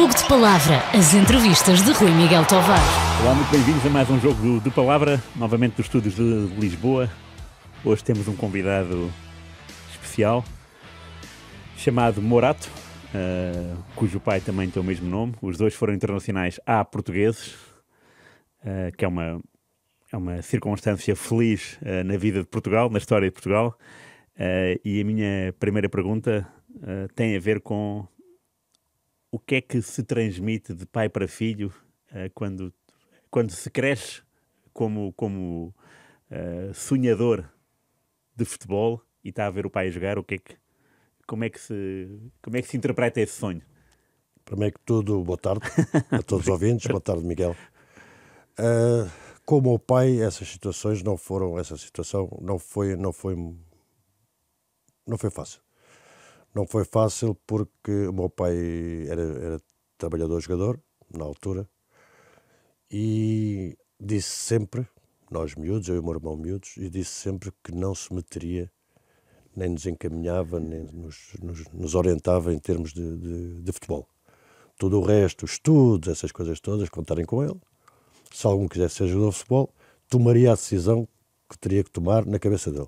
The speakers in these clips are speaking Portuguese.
Jogo de Palavra, as entrevistas de Rui Miguel Tovar. Olá, muito bem-vindos a mais um Jogo de Palavra, novamente dos estúdios de Lisboa. Hoje temos um convidado especial, chamado Morato, cujo pai também tem o mesmo nome. Os dois foram internacionais portugueses, que é uma circunstância feliz na vida de Portugal, na história de Portugal. E a minha primeira pergunta tem a ver com o que é que se transmite de pai para filho quando se cresce como sonhador de futebol e está a ver o pai a jogar. Como é que se interpreta esse sonho? Primeiro que tudo, boa tarde a todos os ouvintes. Boa tarde, Miguel. Com o meu pai, essas situações não foram... Essa situação não foi fácil. Não foi fácil porque o meu pai era trabalhador-jogador, na altura, e disse sempre, nós miúdos, eu e o meu irmão miúdos, e disse sempre que não se meteria, nem nos encaminhava, nem nos orientava em termos de futebol. Tudo o resto, estudos, essas coisas todas, contarem com ele. Se algum quisesse ser jogador de futebol, tomaria a decisão que teria que tomar na cabeça dele.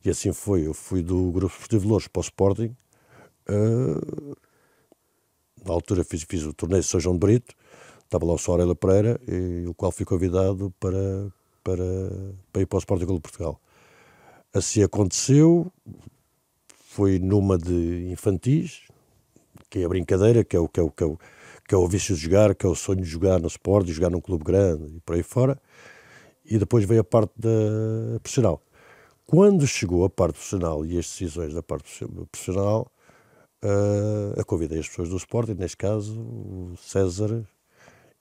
E assim foi. Eu fui do Grupo Esportivo de Loures para o Sporting. Na altura fiz o torneio de São João de Brito, estava lá o Sr. Aurélio Pereira, e o qual fui convidado para ir para o Sporting Clube de Portugal. Assim aconteceu, foi numa de infantis, que é a brincadeira, que é o vício de jogar, que é o sonho de jogar no Sporting, jogar num clube grande e por aí fora, e depois veio a parte da profissional. Quando chegou a parte profissional e as decisões da parte profissional, eu convidei as pessoas do Sporting, neste caso o César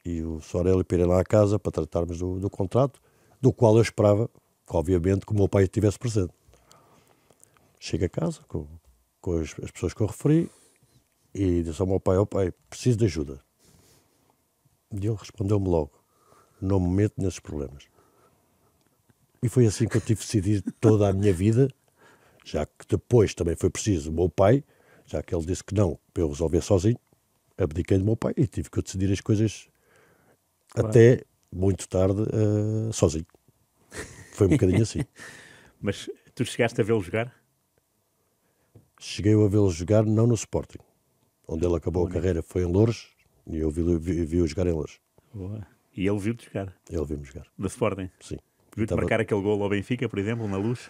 e o Sr. Aurélio, para irem lá à casa para tratarmos do contrato, do qual eu esperava, obviamente, que o meu pai estivesse presente. Chego a casa com as pessoas que eu referi e disse ao meu pai: pai, preciso de ajuda. E ele respondeu-me logo: não me meto nesses problemas. E foi assim que eu tive de decidir toda a minha vida, já que depois também foi preciso o meu pai, já que ele disse que não, para eu resolver sozinho, abdiquei do meu pai e tive que eu decidir as coisas, claro, até muito tarde, sozinho. Foi um bocadinho assim. Mas tu chegaste a vê-lo jogar? Cheguei a vê-lo jogar, não no Sporting. Onde ele acabou a carreira foi em Loures, e eu vi-o jogar em Loures. Boa. E ele viu-te jogar? Ele viu-me jogar. No Sporting? Sim. Viu-te marcar aquele golo ao Benfica, por exemplo, na Luz?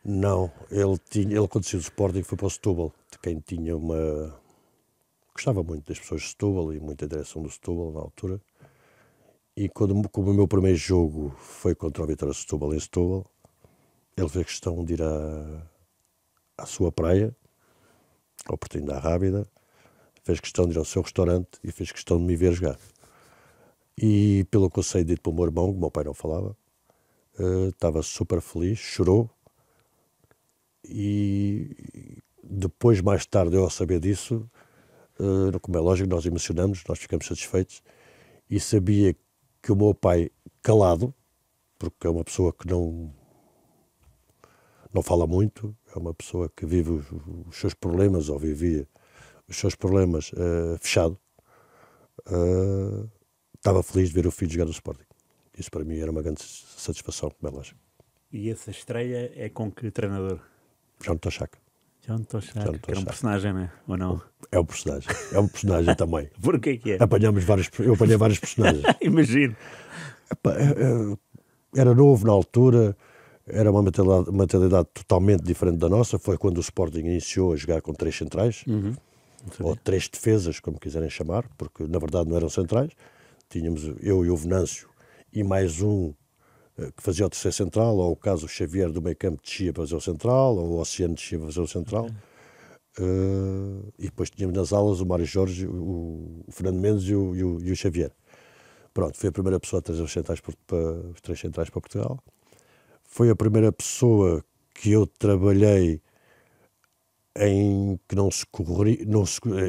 Não, ele quando saiu do Sporting foi para o Setúbal, de quem tinha uma... Gostava muito das pessoas de Setúbal e muita direção do Setúbal na altura. E como o meu primeiro jogo foi contra o Vitória de Setúbal em Setúbal, ele fez questão de ir à sua praia, ao Portinho da Rábida, fez questão de ir ao seu restaurante e fez questão de me ver jogar. E pelo que eu sei dito pelo meu irmão, que meu pai não falava, estava super feliz, chorou. E depois, mais tarde, eu ao saber disso, como é lógico, nós emocionamos, nós ficamos satisfeitos, e sabia que o meu pai, calado, porque é uma pessoa que não fala muito, é uma pessoa que vive os seus problemas, ou vivia os seus problemas fechado, estava feliz de ver o filho jogar no Sporting. Isso para mim era uma grande satisfação, como é lógico. E essa estreia é com que treinador? João Tochaca. João Tochaca, que era um personagem, não é? Ou não? É um personagem também. Por que é? Eu apanhei vários personagens. Imagino. Epá, era novo na altura, era uma mentalidade totalmente diferente da nossa. Foi quando o Sporting iniciou a jogar com 3 centrais, ou 3 defesas, como quiserem chamar, porque na verdade não eram centrais. Tínhamos eu e o Venâncio e mais um que fazia o terceiro central, ou o caso o Xavier do meio campo descia para fazer o central, ou o Oceano descia para fazer o central. E depois tínhamos nas alas o Mário Jorge, o Fernando Mendes e o Xavier. Pronto, foi a primeira pessoa a trazer os 3 centrais para Portugal. Foi a primeira pessoa que eu trabalhei em que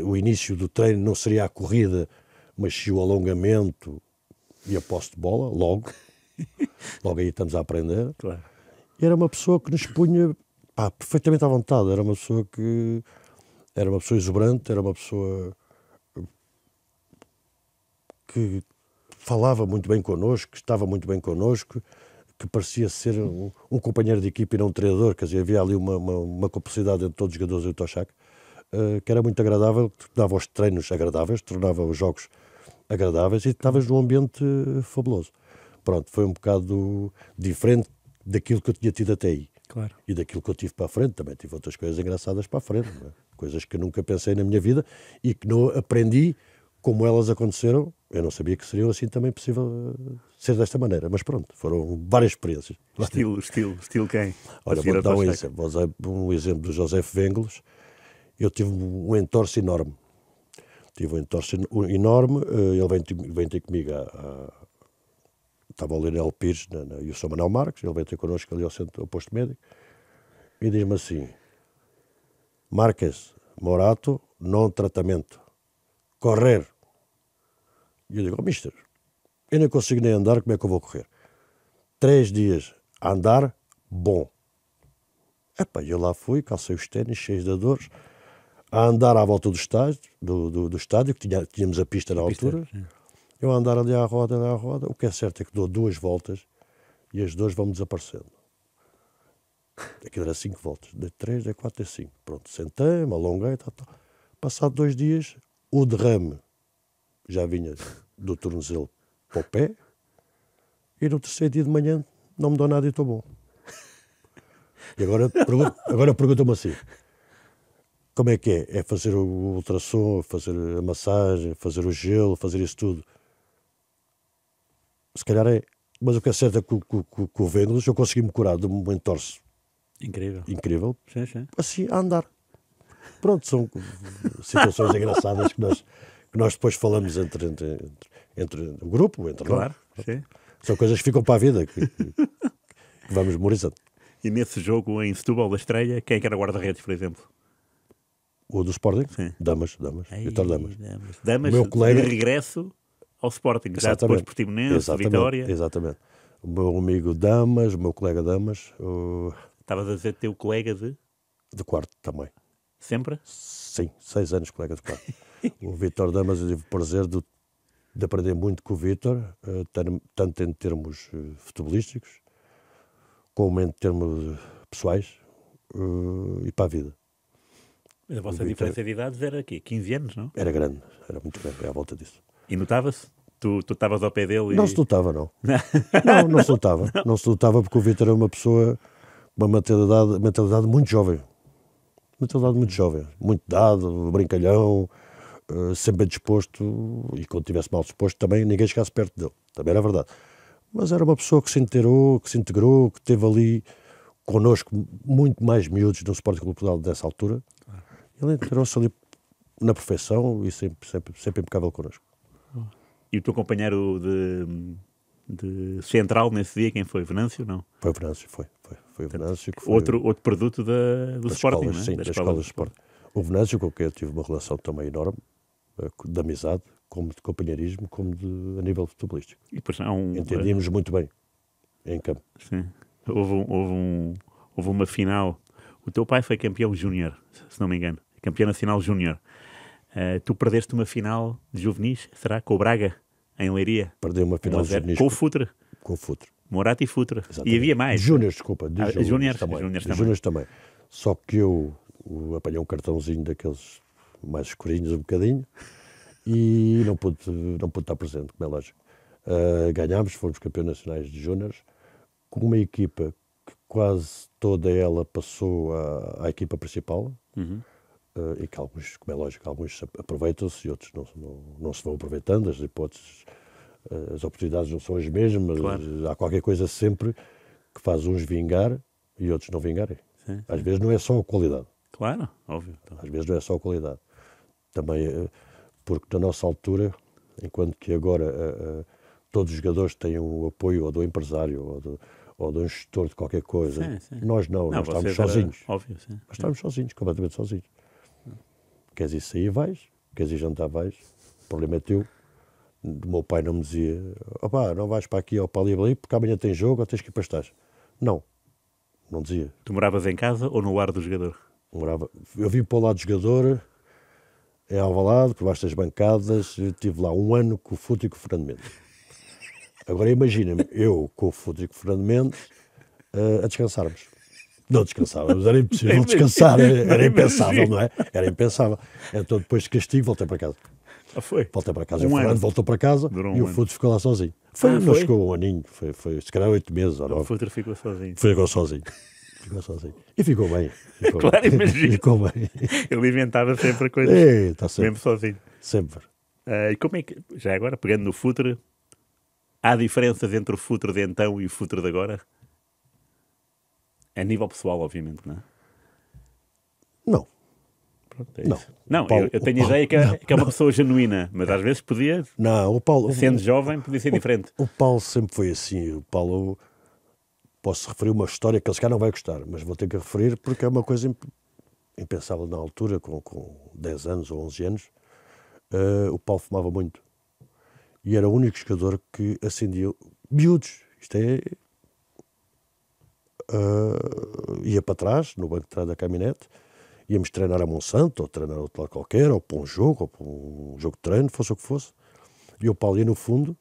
o início do treino não seria a corrida, mas sim o alongamento e a posse de bola, logo aí estamos a aprender. Claro. E era uma pessoa que nos punha perfeitamente à vontade, era uma pessoa exuberante, era uma pessoa que falava muito bem connosco, que estava muito bem connosco, que parecia ser um companheiro de equipe e não um treinador. Quer dizer, havia ali uma complicidade entre todos os jogadores do Toshak, que era muito agradável, que tornava os treinos agradáveis, tornava os jogos agradáveis e estavas num ambiente fabuloso. Pronto, foi um bocado diferente daquilo que eu tinha tido até aí. Claro. E daquilo que eu tive para a frente, também tive outras coisas engraçadas para a frente, não é? Coisas que eu nunca pensei na minha vida e que não aprendi como elas aconteceram. Eu não sabia que seriam assim também possível ser desta maneira, mas pronto, foram várias experiências. Estilo quem? Olha, vou dar um exemplo do José Venglos. Eu tive um entorse enorme. Tive um entorse enorme, ele vem ter comigo estava o Leonel Pires e o São Manuel Marques, ele veio ter connosco ali ao posto médico e diz-me assim: Marques, Morato, não tratamento, correr. E eu digo: oh, mister, eu não consigo nem andar, como é que eu vou correr? 3 dias a andar, bom. Epá, eu lá fui, calcei os ténis cheios de dores, a andar à volta do estádio, do estádio, que tínhamos a pista na altura. Eu a andar ali à roda, o que é certo é que dou 2 voltas e as dores vão-me desaparecendo. Aquilo era 5 voltas, de 3, de 4, de 5. Pronto, sentei-me, alonguei, tal. Passado 2 dias, o derrame já vinha do tornozelo para o pé e no terceiro dia de manhã não me deu nada e estou bom. E agora pergunta-me assim: como é que é? É fazer o ultrassom, fazer a massagem, fazer o gelo, fazer isso tudo? Se calhar é, mas o que é certo é que com o Vênus eu consegui-me curar de um entorse incrível, Sim. assim a andar. Pronto, são situações engraçadas que nós depois falamos entre o grupo, entre Claro, nós. sim. São coisas que ficam para a vida, que vamos memorizando. E nesse jogo em Setúbal da estreia, quem é que era guarda-redes, por exemplo? O do Sporting? Sim. Damas, Vitor Damas. Damas, meu colega... de regresso ao Sporting, Exatamente. já depois Portimonense, Vitória. Exatamente. O meu amigo Damas, o meu colega Damas. Estavas a dizer teu colega de quarto também. Sempre? Sim, 6 anos colega de quarto. O Vitor Damas, eu tive o prazer de aprender muito com o Vitor, tanto em termos futebolísticos, como em termos pessoais e para a vida. Mas a vossa diferença de idades era aqui, 15 anos, não? Era grande, era muito grande, à volta disso. E notava-se? Tu estavas ao pé dele e... Não se notava, não. Não se notava. Não se notava porque o Vitor era uma pessoa com uma mentalidade muito jovem. Muito dado, brincalhão, sempre bem disposto, e quando estivesse mal disposto também ninguém chegasse perto dele. Também era verdade. Mas era uma pessoa que se integrou, que esteve ali connosco muito mais miúdos no Sporting Clube de Portugal nessa altura. Ele integrou-se ali na perfeição e sempre impecável connosco. E o teu companheiro de central nesse dia, quem foi? Venâncio, não? Foi o Venâncio, foi o Venâncio. Que foi outro produto do Sporting, escolas, não é? Sim, das escolas do Sporting. O Venâncio, com quem eu tive uma relação também enorme, de amizade, como de companheirismo, como a nível futebolístico. E depois entendíamos muito bem em campo. Sim. Houve uma final. O teu pai foi campeão júnior, se não me engano. Campeão nacional júnior. Tu perdeste uma final de juvenis, será? Com o Braga, em Leiria. Perdi uma final de juvenis. Com o Futre. Com o Futre. Morato e Futre. Exatamente. E havia mais. Júniores, desculpa. Júniores também. Só que eu apanhei um cartãozinho daqueles mais escurinhos um bocadinho e não pude estar presente, como é lógico. Ganhámos, fomos campeões nacionais de júniores, com uma equipa que quase toda ela passou à equipa principal. E que alguns, como é lógico, alguns aproveitam-se e outros não se vão aproveitando, as hipóteses, as oportunidades não são as mesmas, claro. Há qualquer coisa sempre que faz uns vingar e outros não vingarem. Sim. Às vezes não é só a qualidade. Claro, óbvio. Às vezes não é só a qualidade. Também porque na nossa altura, enquanto que agora todos os jogadores têm o apoio ou do empresário ou de um gestor de qualquer coisa, sim. Nós nós estávamos sozinhos. Óbvio, sim. Nós estávamos sozinhos, completamente sozinhos. Queres ir sair, vais. Queres ir jantar, vais. O problema é teu. O meu pai não me dizia: opá, não vais para aqui ou para ali, porque amanhã tem jogo ou tens que ir para estágio. Não dizia. Tu moravas em casa ou no lar do jogador? Eu vim para o lado do jogador em Alvalade, por baixo das bancadas, eu estive lá um ano com o Futre e com o Fernando Mendes. Agora imagina-me, eu com o Futre e com o Fernando Mendes a descansarmos. Não descansávamos, era impossível descansar, era impensável, não é? Era impensável. Então depois de castigo voltei para casa. Foi? Voltei para casa, Um o Fernando ano. voltou para casa Durou e um o ano. Futre ficou lá sozinho. Não foi? chegou um aninho, foi se calhar 8 meses ou O 9. Futre ficou sozinho. Ficou sozinho. Ficou sozinho. E ficou bem. Ficou Claro, bem. imagino. Ficou bem. Ele inventava sempre coisas, Está sempre. mesmo sozinho. Sempre. E como é que, já agora, pegando no Futre, há diferenças entre o Futre de então e o Futre de agora? A nível pessoal, obviamente, não é? Não. Pronto, é Não. isso. Não, O Paulo- eu tenho o Paulo- ideia que não, é uma pessoa genuína, mas às vezes podia, Não, o Paulo. sendo jovem, podia ser diferente. O Paulo sempre foi assim. O Paulo, posso referir uma história que ele se calhar não vai gostar, mas vou ter que referir porque é uma coisa impensável na altura, com 10 anos ou 11 anos. O Paulo fumava muito. E era o único jogador que acendia miúdos. Isto é. Ia para trás, no banco de trás da caminhonete, íamos treinar a Monsanto, ou treinar outro lado qualquer, ou para um jogo, ou para um jogo de treino, fosse o que fosse. E o Paulo ia no fundo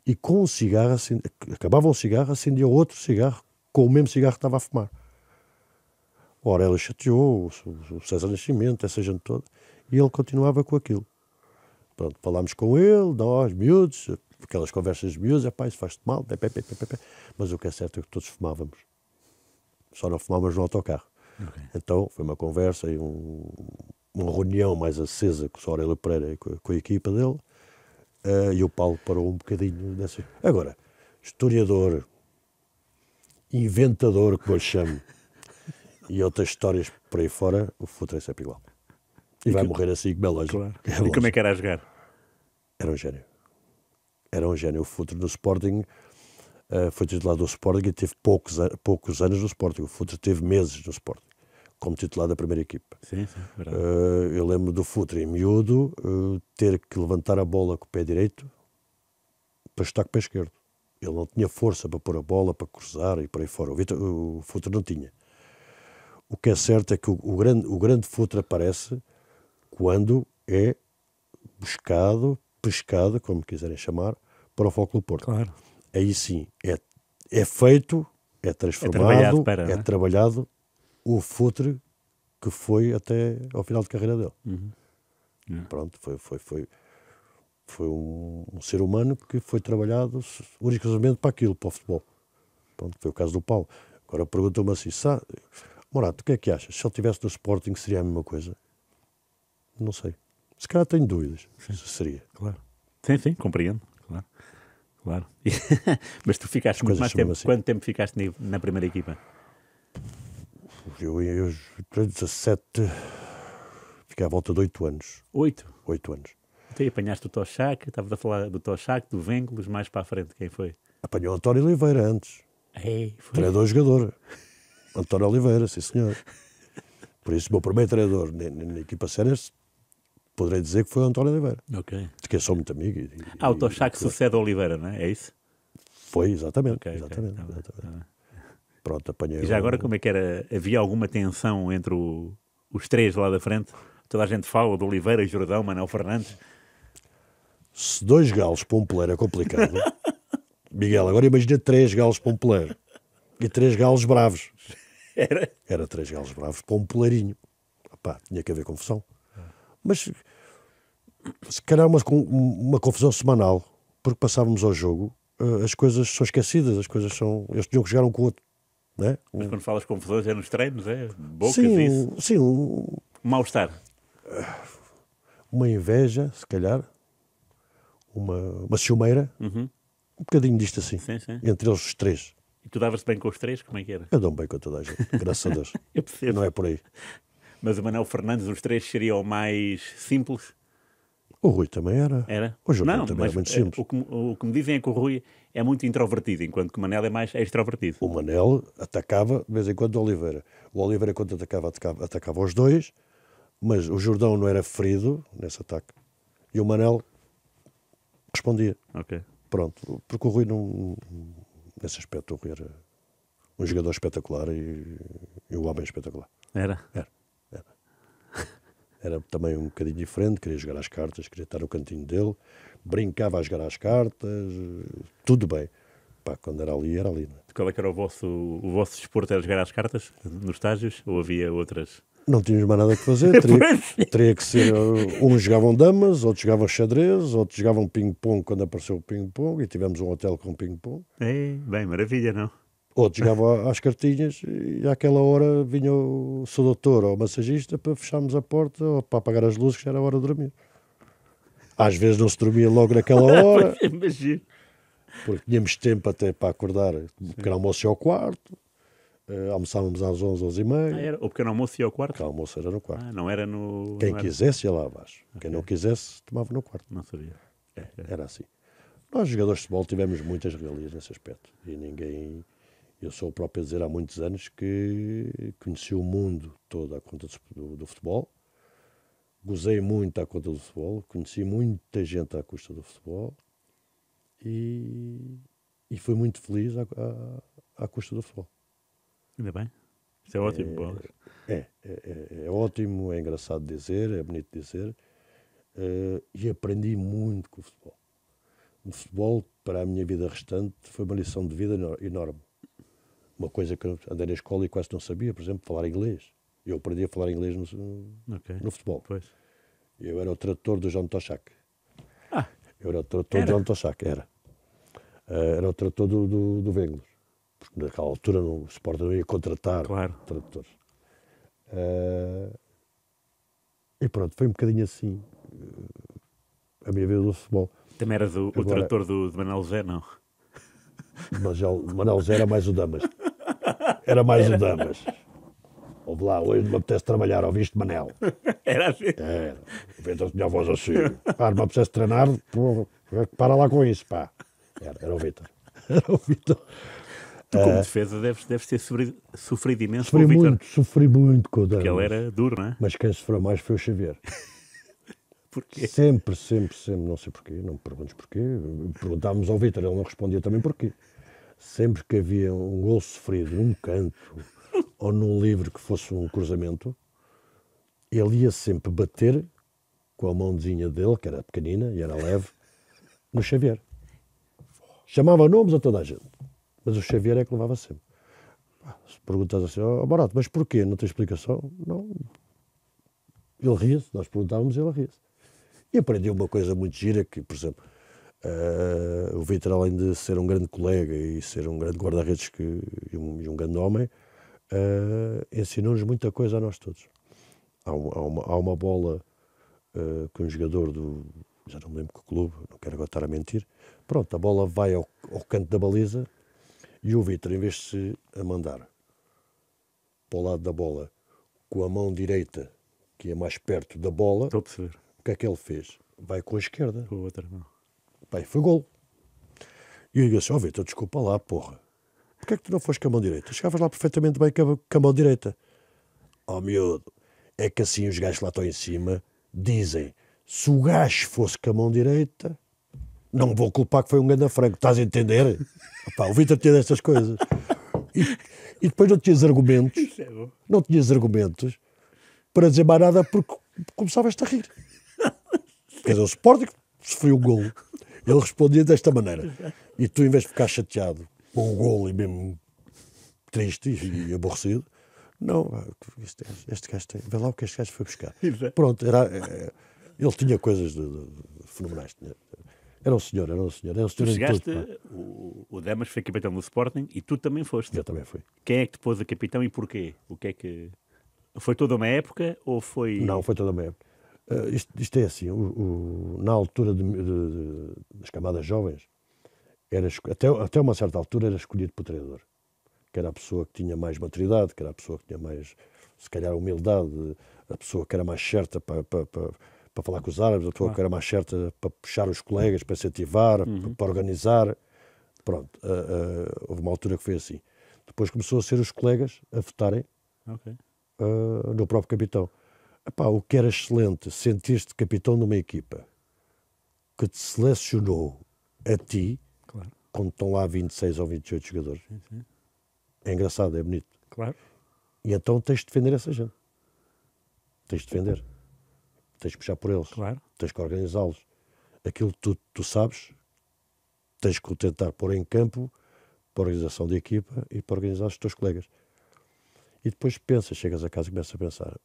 e com um cigarro, acabava um cigarro, acendia outro cigarro com o mesmo cigarro que estava a fumar. O Aurélio chateou, o César Nascimento, essa gente toda, e ele continuava com aquilo. Pronto, falámos com ele, nós, miúdos, aquelas conversas de miúdos, isso faz-te mal, mas o que é certo é que todos fumávamos. Só não fumávamos no autocarro. Okay. Então foi uma conversa e uma reunião mais acesa com o Aurélio Pereira e com a equipa dele, e o Paulo parou um bocadinho dessa. Agora, historiador, inventador, que eu lhe chamo, e outras histórias por aí fora, o Futre é sempre igual. E vai morrer assim, como é lógico. Claro. É E como é lógico. que era a jogar? Era um gênio. Era um gênio. O Futre no Sporting foi titular do Sporting e teve poucos anos no Sporting. O Futre teve meses no Sporting, como titular da primeira equipa. Sim, verdade. Eu lembro do Futre, em miúdo, ter que levantar a bola com o pé direito para chutar com o pé esquerdo. Ele não tinha força para pôr a bola, para cruzar e por aí fora. O Futre não tinha. O que é certo é que o grande Futre aparece quando é pescado, como quiserem chamar, para o Futebol Clube do Porto. Claro. Aí sim, é feito, é trabalhado transformado, para, não é? trabalhado o Futre que foi até ao final de carreira dele. Uhum. Pronto, foi um ser humano que foi trabalhado unicamente para aquilo, para o futebol. Pronto, foi o caso do Paulo. Agora perguntou-me assim, Morato, o que é que achas? Se ele estivesse no Sporting seria a mesma coisa? Não sei. Se calhar tenho dúvidas se seria. Claro. Sim, compreendo. Claro. Mas tu ficaste muito Coisas mais chamam tempo. assim. Quanto tempo ficaste na primeira equipa? Eu 17, fiquei à volta de 8 anos. 8. 8 anos. Então, e apanhaste o Toshak, estavas a falar do Toshak, do Vénculos, mais para a frente, quem foi? Apanhou António Oliveira antes. Foi. Treinador-jogador. António Oliveira, sim senhor. Por isso, o meu primeiro treinador na equipa sénior, poderei dizer que foi o António Oliveira. Ok. De quem sou muito amigo. O Toshak sucede a Oliveira, não é? É isso? Foi, exatamente. Ok. Exatamente. Tá bem, exatamente. tá bem. Pronto, apanhei. E já agora, como é que era? Havia alguma tensão entre os três lá da frente? Toda a gente fala do Oliveira, Jordão, Manuel Fernandes. Se 2 galos para um poleiro é complicado, Miguel, agora imagina 3 galos para um poleiro. E 3 galos bravos. Era 3 galos bravos para um poleirinho. Epá, tinha que haver confusão. Mas se calhar uma confusão semanal, porque passávamos ao jogo, as coisas são esquecidas, eles tinham que jogar um com o outro. Não é? Mas quando falas confusões é nos treinos, é? Bocas, Sim, isso? sim, Mal-estar. uma inveja, se calhar, uma ciumeira, um bocadinho disto assim, Sim. entre eles os 3. E tu davas-te bem com os três? Como é que era? Eu dou-me bem com toda a gente, graças a Deus. Eu percebo. Não é por aí. Mas o Manuel Fernandes, os três seriam mais simples? O Rui também era. Era? O Jordão Não, também mas era muito simples. o que me dizem é que o Rui é muito introvertido, enquanto que o Manel é mais extrovertido. O Manel atacava de vez em quando o Oliveira. O Oliveira, quando atacava os dois, mas o Jordão não era ferido nesse ataque. E o Manel respondia. Ok. Pronto, porque o Rui não. Nesse aspecto, o Rui era um jogador espetacular e um homem espetacular. Era? Era. era também um bocadinho diferente, queria jogar às cartas, queria estar no cantinho dele, brincava a jogar às cartas, tudo bem. Pá, quando era ali, era ali. Não é? Qual é que era o vosso desporto? Era jogar às cartas nos estágios? Ou havia outras? Não tínhamos mais nada que fazer, teria que ser, uns jogavam damas, outros jogavam xadrez, outros jogavam ping-pong quando apareceu o ping-pong, e tivemos um hotel com ping-pong. Bem, maravilha, não? Outros jogavam às cartinhas, e àquela hora vinha o seu doutor ou o massagista para fecharmos a porta ou para apagar as luzes, que já era a hora de dormir. Às vezes não se dormia logo naquela hora, Imagino. porque tínhamos tempo até para acordar, o pequeno almoço ia ao quarto, almoçávamos às 11, 11h30. Era o pequeno almoço ia ao O quarto? pequeno almoço era no quarto. Não era no... Quem não era... quisesse ia lá abaixo. Quem não quisesse, tomava no quarto. Não sabia. Era assim. Nós, jogadores de futebol, tivemos muitas regalias nesse aspecto. E ninguém... Eu sou o próprio a dizer há muitos anos que conheci o mundo todo à conta do futebol. Gozei muito à conta do futebol. Conheci muita gente à custa do futebol. E fui muito feliz à custa do futebol. Ainda bem. Isso é ótimo. É ótimo, é engraçado dizer, é bonito dizer. E aprendi muito com o futebol. O futebol, para a minha vida restante, foi uma lição de vida enorme. Uma coisa que eu andei na escola e quase não sabia, por exemplo, falar inglês. Eu aprendi a falar inglês no futebol. Pois. Eu era o tradutor do John Toshak. Eu era o tradutor Era? do John Toshak, era. Era o tradutor do Wenger. Porque naquela altura o Sporting não ia contratar tradutores. E pronto, foi um bocadinho assim a minha vida do futebol. Também eras o tradutor do Manuel Zé, não? Mas já o Manuel Zé era mais o Damas. Era mais o Damas. Ouve lá, hoje não me apetece trabalhar, ouviste, Manel? Era assim? Era. O Vitor tinha a voz assim. Pá, não me apetece treinar, pô, para lá com isso, pá. Era o Vitor. Era o Vitor. Tu, como defesa, deves ter sofrido imenso com o Vitor. Sofri muito com o Damas. Porque ele era duro, não é? Mas quem sofreu mais foi o Xavier. Porquê? Sempre, não sei porquê, não me perguntes porquê. Perguntávamos ao Vitor, ele não respondia também porquê. Sempre que havia um gol sofrido num canto ou num livre que fosse um cruzamento, ele ia sempre bater com a mãozinha dele, que era pequenina e era leve, no Xavier. Chamava nomes a toda a gente, mas o Xavier é que levava sempre. Se perguntas assim, Barato, mas porquê? Não tem explicação? Não. Ele ria-se, nós perguntávamos e ele ria-se. E aprendi uma coisa muito gira, que, por exemplo, o Vitor, além de ser um grande colega e ser um grande guarda-redes e um grande homem, ensinou-nos muita coisa a nós todos. Há uma bola que um jogador já não me lembro que clube, não quero agora estar a mentir, pronto, a bola vai ao canto da baliza e o Vitor, em vez de se a mandar para o lado da bola com a mão direita, que é mais perto da bola, Estou a perceber. o que é que ele fez? Vai com a esquerda. Com a outra, não. Bem, foi gol. E eu digo assim, Vitor, desculpa lá, porra. Porquê é que tu não foste com a mão direita? Chegavas lá perfeitamente bem com a mão direita. Miúdo, é que assim os gajos que lá estão em cima dizem, se o gajo fosse com a mão direita, não me vou culpar que foi um grande franco, estás a entender? O Vitor tinha destas coisas. E depois não tinhas argumentos, para dizer mais nada, porque começavas-te a rir. Quer dizer, o Sporting sofreu um golo, ele respondia desta maneira, e tu, em vez de ficar chateado com o golo e mesmo triste e aborrecido, não, este gajo tem, vê lá o que este gajo foi buscar. Pronto, ele tinha coisas fenomenais. Era um senhor. Tu chegaste, o Damas foi capitão do Sporting e tu também foste. Eu também fui. Quem é que te pôs a capitão e porquê? O que é que... Foi toda uma época ou foi... Não, foi toda uma época. Isto é assim, na altura das camadas jovens, até uma certa altura era escolhido por treinador, que era a pessoa que tinha mais maturidade, que era a pessoa que tinha mais, se calhar, humildade, a pessoa que era mais certa para falar com os árabes, a pessoa que era mais certa para puxar os colegas, para incentivar, para organizar. Pronto, houve uma altura que foi assim. Depois começou a ser os colegas a votarem no próprio capitão. O que era excelente, sentir-te capitão de uma equipa que te selecionou a ti, quando estão lá 26 ou 28 jogadores. Sim. É engraçado, é bonito. Claro. E então tens de defender essa gente. Tens de defender. tens que puxar por eles, Claro. tens que organizá-los. Aquilo que tu sabes, tens que o tentar pôr em campo para a organização da equipa e para organizar os teus colegas. E depois pensas, chegas a casa e começas a pensar,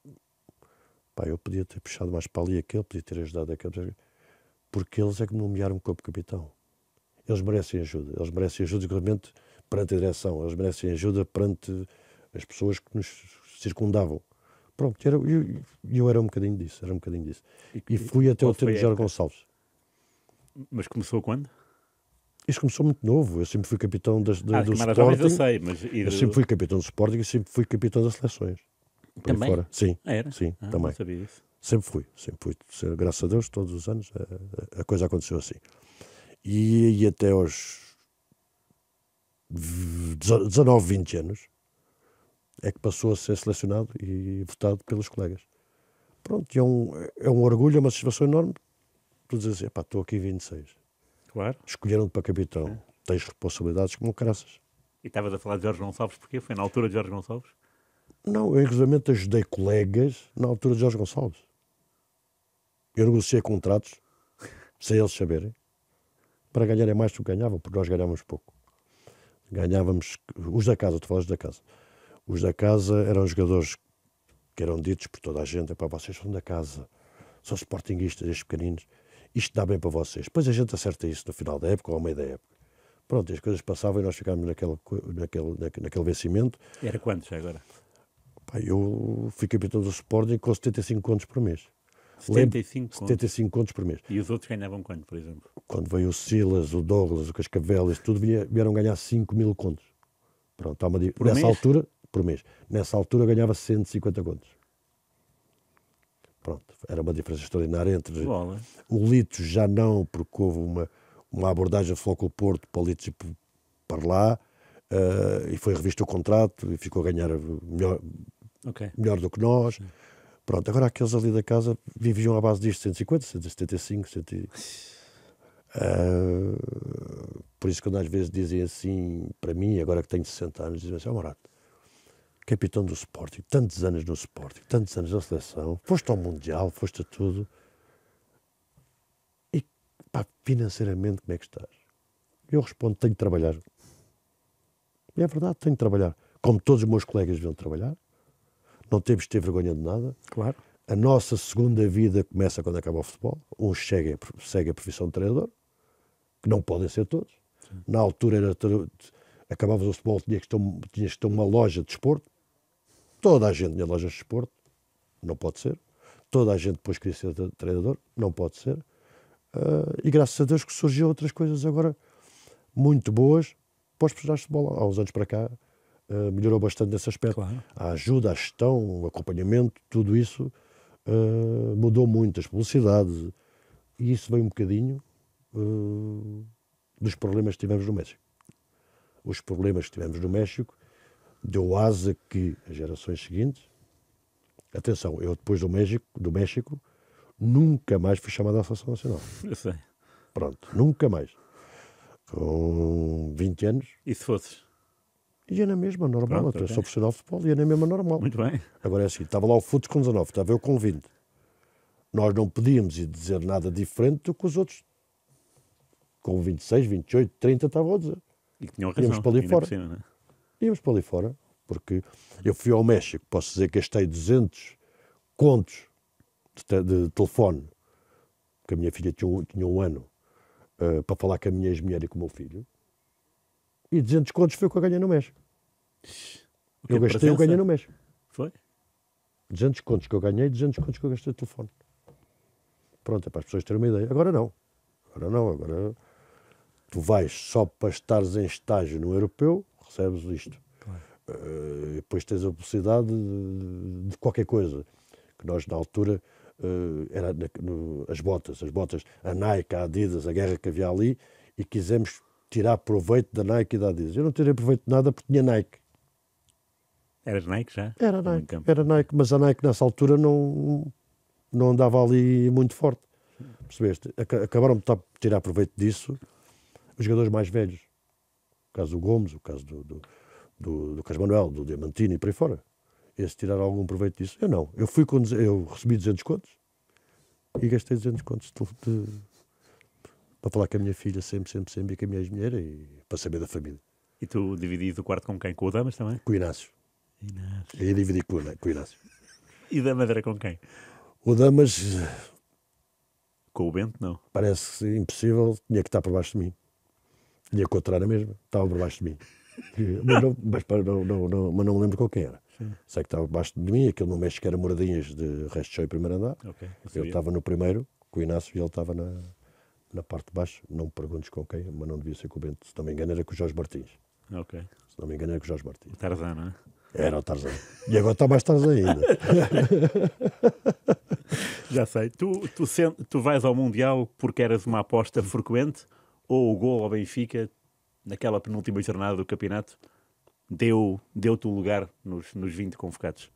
pá, eu podia ter puxado mais para ali aquele, podia ter ajudado aquele, porque eles é que me nomearam como capitão. Eles merecem ajuda, inclusive perante a direção, eles merecem ajuda perante as pessoas que nos circundavam. Pronto, eu era um bocadinho disso, E fui até o tempo de Jorge Gonçalves. Mas começou quando? Isto começou muito novo, eu sempre fui capitão do Camadas Jovens eu Sporting. sei, mas... Eu sempre fui capitão do Sporting e sempre fui capitão das seleções. Por aí Também? fora. Sim, Era? sim, também. Não sabia disso. Sempre fui. Graças a Deus, todos os anos a coisa aconteceu assim. E até aos 19, 20 anos é que passou a ser selecionado e votado pelos colegas. Pronto, é um orgulho, é uma satisfação enorme. Tu dizes assim, estou aqui 26. Claro. Escolheram-te para capitão. Tens responsabilidades como caraças. E estavas a falar de Jorge Gonçalves porquê? Foi na altura de Jorge Gonçalves? Não, eu inclusive ajudei colegas na altura de Jorge Gonçalves. Eu negociei contratos, sem eles saberem, para ganharem mais do que ganhavam, porque nós ganhávamos pouco. Ganhávamos, os da casa, tu falas da casa. Os da casa eram jogadores que eram ditos por toda a gente, vocês são da casa, são sportinguistas, estes pequeninos, isto dá bem para vocês. Depois a gente acerta isso no final da época ou ao meio da época. Pronto, as coisas passavam e nós ficámos naquele vencimento. Era quanto já agora? Eu fui capitão do Sporting com 75 contos por mês. 75 contos por mês. E os outros ganhavam quanto, por exemplo? Quando veio o Silas, o Douglas, o Cascavel, isso tudo vieram ganhar 5.000 contos. Pronto, nessa altura, por mês. Nessa altura ganhava 150 contos. Pronto, era uma diferença extraordinária entre Bola. O Litos já não, porque houve uma abordagem do Futebol Porto para o Litos ir para lá, e foi revisto o contrato e ficou a ganhar melhor do que nós. Pronto, agora aqueles ali da casa viviam à base disto, 150, 175, 100... por isso quando às vezes dizem assim, para mim, agora que tenho 60 anos, dizem assim, Morato, capitão do Sporting, tantos anos no Sporting, tantos anos na seleção, foste ao Mundial, foste a tudo, e financeiramente como é que estás? Eu respondo, tenho de trabalhar. E é verdade, tenho de trabalhar. Como todos os meus colegas deviam trabalhar, não temos de ter vergonha de nada. Claro. A nossa segunda vida começa quando acaba o futebol. Uns segue a profissão de treinador, que não podem ser todos. Sim. Na altura, acabavas o futebol, tinhas que ter uma loja de desporto. Toda a gente tinha lojas de desporto. Não pode ser. Toda a gente depois queria ser treinador. Não pode ser. E graças a Deus que surgiu outras coisas agora muito boas para os profissionais de futebol. Há uns anos para cá, melhorou bastante nesse aspecto. Claro. A ajuda, a gestão, o acompanhamento, tudo isso mudou muito, as publicidades, e isso veio um bocadinho dos problemas que tivemos no México. Os problemas que tivemos no México deu asa que as gerações seguintes, atenção, eu depois do México nunca mais fui chamado à Seleção Nacional. Eu sei. Pronto, nunca mais. Com 20 anos. E se fosses? Ia na mesma, normal. Pronto, eu sou profissional de futebol, ia na mesma, normal. Muito bem. Agora é assim, estava lá o Futs com 19, estava eu com 20. Nós não podíamos ir dizer nada diferente do que os outros com 26, 28, 30 estavam a dizer. E que tinham razão. Íamos para ali fora. Cima, não é? Íamos para ali fora, porque eu fui ao México, posso dizer que gastei 200 contos de telefone, porque a minha filha tinha um ano, para falar com a minha ex-mulher e com o meu filho. E 200 contos foi o que eu ganhei no México. Eu gastei, eu ganhei no México. Foi? 200 contos que eu ganhei, 200 contos que eu gastei de telefone. Pronto, é para as pessoas terem uma ideia. Agora não. Agora tu vais só para estares em estágio no europeu, recebes isto. Claro. Depois tens a possibilidade de qualquer coisa. Que nós, na altura, era as botas, a Nike, a Adidas, a guerra que havia ali, e quisemos tirar proveito da Nike e da Adidas. Eu não tirei proveito de nada porque tinha Nike. Eras Nike já? Era Nike, mas a Nike nessa altura não andava ali muito forte. Percebeste? Acabaram de tirar proveito disso os jogadores mais velhos. O caso do Gomes, o caso do Carlos Manuel, do Diamantino e por aí fora. Esse tiraram algum proveito disso? Eu não. Eu recebi 200 contos, E gastei 200 contos para falar com a minha filha sempre, e com a minha ex-mulher e para saber da família. E tu dividias o quarto com quem? Com o Damas também? Com o Inácio. Inácio. Aí dividi com o Inácio. E Damas era com quem? O Damas Com o Bento, não. parece impossível, tinha que estar por baixo de mim. Tinha que encontrar a mesma, estava por baixo de mim. Mas não me lembro com quem era. Sim. Sei que estava por baixo de mim, aquilo no México era moradinhas de resto de show e primeiro andar. Ok. Eu estava no primeiro, com o Inácio, e ele estava na parte de baixo. Não me perguntes com quem, mas não devia ser com o Bento. Se não me engano era com o Jorge Martins. Ok. Se não me engano era com o Jorge Martins. O Tarzan, não é? Era o Tarzan. E agora está mais Tarzan ainda. Já sei. Tu vais ao Mundial porque eras uma aposta frequente ou o gol ao Benfica, naquela penúltima jornada do campeonato, deu-te o lugar nos 20 convocados?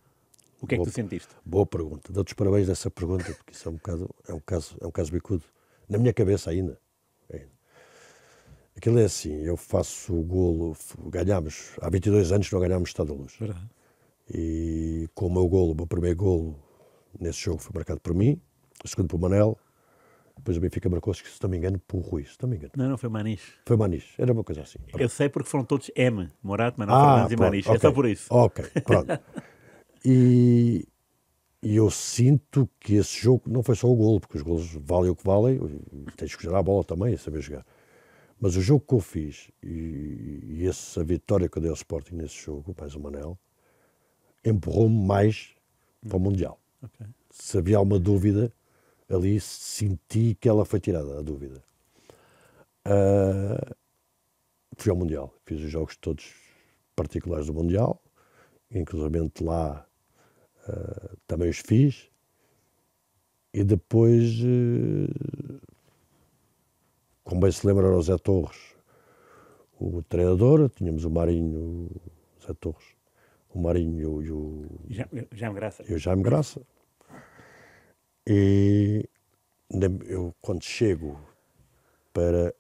O que é que tu sentiste? Boa pergunta. Dou-te os parabéns dessa pergunta, porque isso é um caso bicudo. Na minha cabeça ainda. Aquilo é assim, eu faço o golo, ganhámos, há 22 anos não ganhámos Estado da Luz. Verdade. E com o meu primeiro golo nesse jogo foi marcado por mim, o segundo por Manel, depois o Benfica marcou-se, se não me engano, por Rui, se não me engano. Não, foi Manis. Foi Manis, era uma coisa assim. Eu sei porque foram todos M, Morato, Manuel Fernandes e Manis. Okay. É só por isso. Ok, pronto. E eu sinto que esse jogo não foi só o golo, porque os golos valem o que valem, tens que jogar a bola também e saber jogar. Mas o jogo que eu fiz e essa vitória que eu dei ao Sporting nesse jogo, mais o Manel, empurrou-me mais para o Mundial. Okay. Se havia alguma dúvida, ali senti que ela foi tirada, a dúvida. Fui ao Mundial, fiz os jogos todos particulares do Mundial, inclusive lá também os fiz, e depois, como bem se lembra, era o Zé Torres, o treinador, tínhamos o Marinho, o Zé Torres, o Marinho e o Jaime Graça. E o Jaime Graça. E eu, quando chego para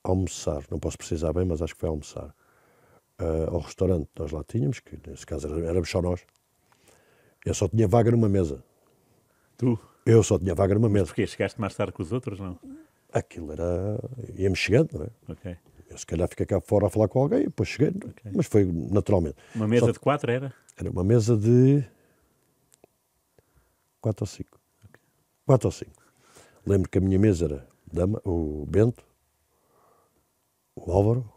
almoçar, não posso precisar bem, mas acho que foi almoçar, ao restaurante que nós lá tínhamos, que nesse caso éramos só nós, eu só tinha vaga numa mesa. Tu? Eu só tinha vaga numa mesa. Porquê? Chegaste mais tarde que os outros, não? Aquilo era... ia-me chegando, não é? Ok. Eu se calhar fiquei cá fora a falar com alguém, depois cheguei, Okay. mas foi naturalmente. Uma mesa de 4 era? Era uma mesa de 4 ou 5. Okay. 4 ou 5. Lembro que a minha mesa era o Bento, o Álvaro,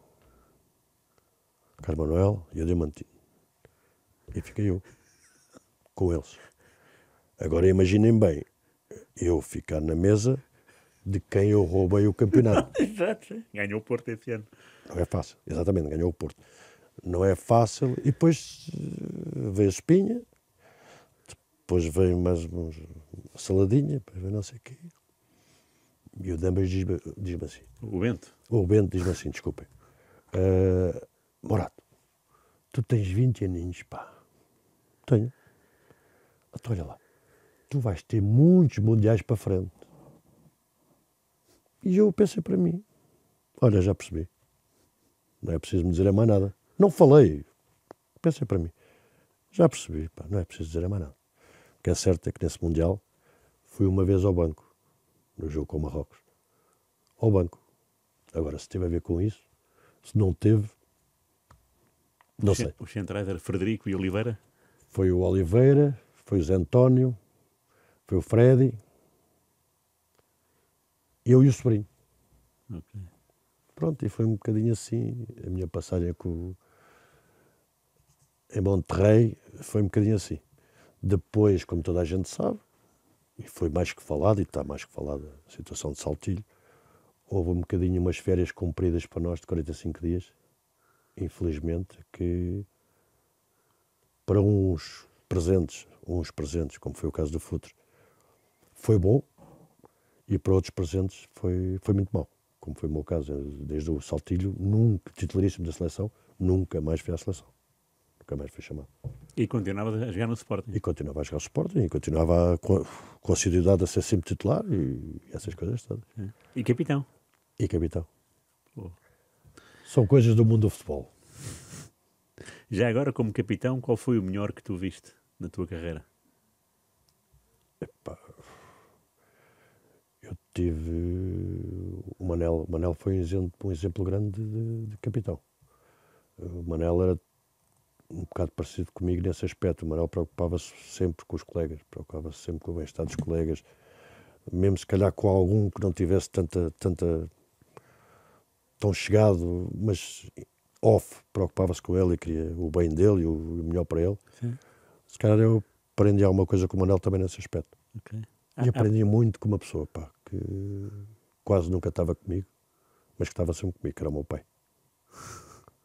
o Carlos Manuel e o Diamantino. E fiquei eu com eles. Agora imaginem bem, eu ficar na mesa de quem eu roubei o campeonato. Exato. Ganhou o Porto esse ano. Não é fácil, exatamente, ganhou o Porto. Não é fácil. E depois veio a espinha, depois veio mais uma saladinha, depois veio não sei o quê. E o Damas diz-me assim. O Bento? O Bento diz-me assim, desculpem. Morato, tu tens 20 aninhos, pá. Tenho. Então olha lá, tu vais ter muitos mundiais para frente. E eu pensei para mim, olha, já percebi. Não é preciso me dizer mais nada. Não falei. Pensei para mim. Já percebi, pá, não é preciso dizer mais nada. O que é certo é que nesse Mundial fui uma vez ao banco, no jogo com o Marrocos. Ao banco. Agora, se teve a ver com isso, se não teve, não sei. Os centrais eram Frederico e Oliveira? Foi o Oliveira, foi o Zé António, foi o Freddy, eu e o sobrinho. Ok. Pronto, e foi um bocadinho assim, a minha passagem em Monterrey foi um bocadinho assim. Depois, como toda a gente sabe, e foi mais que falado, e está mais que falado a situação de Saltilho, houve um bocadinho umas férias compridas para nós de 45 dias, infelizmente, que para uns presentes, como foi o caso do Futre, foi bom, e para outros presentes foi muito mau. Como foi o meu caso, desde o Saltilho, nunca, titularíssimo da seleção, nunca mais fui à seleção. Nunca mais fui chamado. E continuava a jogar no Sporting? E continuava a jogar o Sporting, e continuava com assiduidade a ser sempre titular, e essas coisas todas. E capitão? E capitão. Oh. São coisas do mundo do futebol. Já agora, como capitão, qual foi o melhor que tu viste na tua carreira? Epá, tive o Manel. O Manel foi um exemplo grande de capitão. O Manel era um bocado parecido comigo nesse aspecto. O Manel preocupava-se sempre com os colegas, preocupava-se sempre com o bem-estar dos colegas, mesmo se calhar com algum que não tivesse tão chegado, mas off, preocupava-se com ele e queria o bem dele e o melhor para ele. Sim. Se calhar eu aprendi alguma coisa com o Manel também nesse aspecto. Okay. E aprendi muito com uma pessoa, pá, que quase nunca estava comigo, mas que estava sempre comigo, que era o meu pai.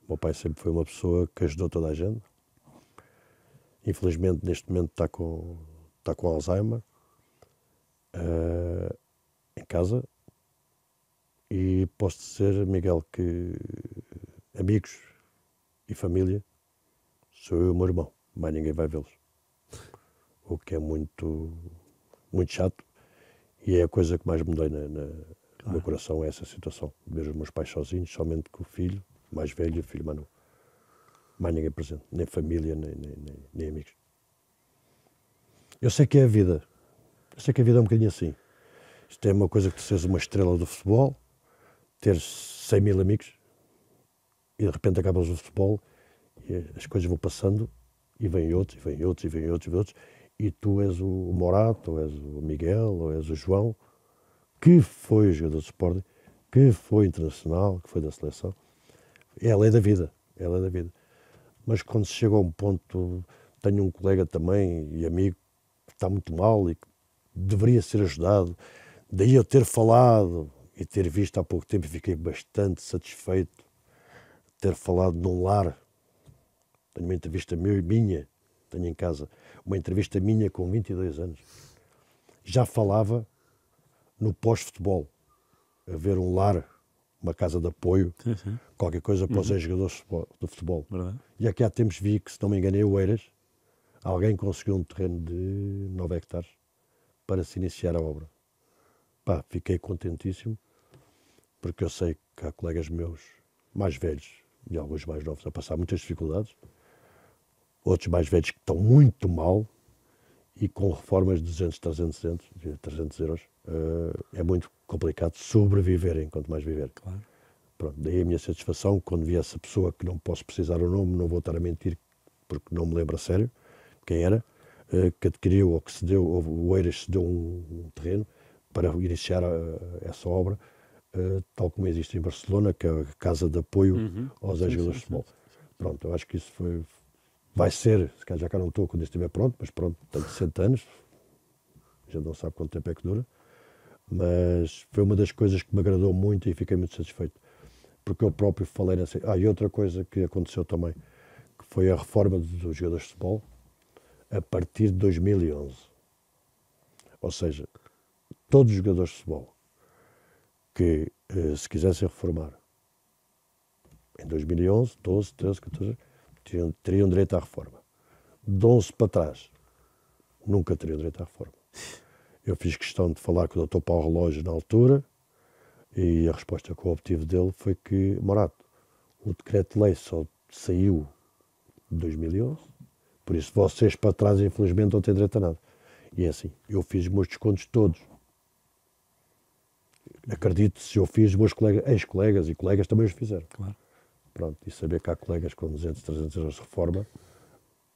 O meu pai sempre foi uma pessoa que ajudou toda a gente. Infelizmente, neste momento está com Alzheimer, em casa. E posso dizer, Miguel, que amigos e família sou eu e o meu irmão, mais ninguém vai vê-los. O que é muito, muito chato, e é a coisa que mais me dói no meu coração, é essa situação, de ver os meus pais sozinhos, somente com o filho mais velho e o filho mais novo. Mais ninguém presente, nem família, nem amigos. Eu sei que é a vida, é um bocadinho assim. Isto é uma coisa que tu seres uma estrela do futebol, ter 100 mil amigos, e de repente acabas o futebol, e as coisas vão passando, e vêm outros, e vêm outros, e vêm outros, e vêm outros, e tu és o Morato, ou és o Miguel, ou és o João, que foi jogador de Sporting, que foi internacional, que foi da seleção. É a lei da vida, é a lei da vida. Mas quando se chega a um ponto, tenho um colega também e amigo que está muito mal e que deveria ser ajudado, daí eu ter falado e ter visto há pouco tempo, e fiquei bastante satisfeito de ter falado num lar. Tenho uma entrevista minha, tenho em casa, uma entrevista minha com 22 anos. Já falava no pós-futebol, haver um lar, uma casa de apoio, Sim. qualquer coisa para os ex-jogadores do futebol. Verdade. E aqui há tempos vi que, se não me engano, em Oeiras, alguém conseguiu um terreno de 9 hectares para se iniciar a obra. Pá, fiquei contentíssimo, porque eu sei que há colegas meus mais velhos e alguns mais novos a passar muitas dificuldades, outros mais velhos que estão muito mal e com reformas de 200, 300 euros, é muito complicado sobreviverem, quanto mais viver. Claro. Pronto, daí a minha satisfação quando vi essa pessoa, que não posso precisar o nome, não vou estar a mentir, porque não me lembro a sério quem era, que adquiriu ou que cedeu, o Oeiras cedeu um terreno para iniciar essa obra, tal como existe em Barcelona, que é a casa de apoio aos ex-jogadores de futebol. Pronto, eu acho que isso vai ser, se calhar já cá não estou quando isso estiver pronto, mas pronto, tenho 60 anos, a gente não sabe quanto tempo é que dura, mas foi uma das coisas que me agradou muito e fiquei muito satisfeito, porque eu próprio falei nessa... e outra coisa que aconteceu também, que foi a reforma dos jogadores de futebol a partir de 2011. Ou seja, todos os jogadores de futebol que se quisessem reformar em 2011, 12, 13, 14, teriam direito à reforma. De 11 para trás, nunca teriam direito à reforma. Eu fiz questão de falar com o Dr. Paulo Relógio na altura, e a resposta que eu obtive dele foi que, Morato, o decreto-lei só saiu de 2011, por isso vocês para trás, infelizmente, não têm direito a nada. E é assim, eu fiz os meus descontos todos. Acredito, se eu fiz, os meus ex-colegas e colegas também os fizeram. Claro. Pronto, e saber que há colegas com 200, 300 euros de reforma,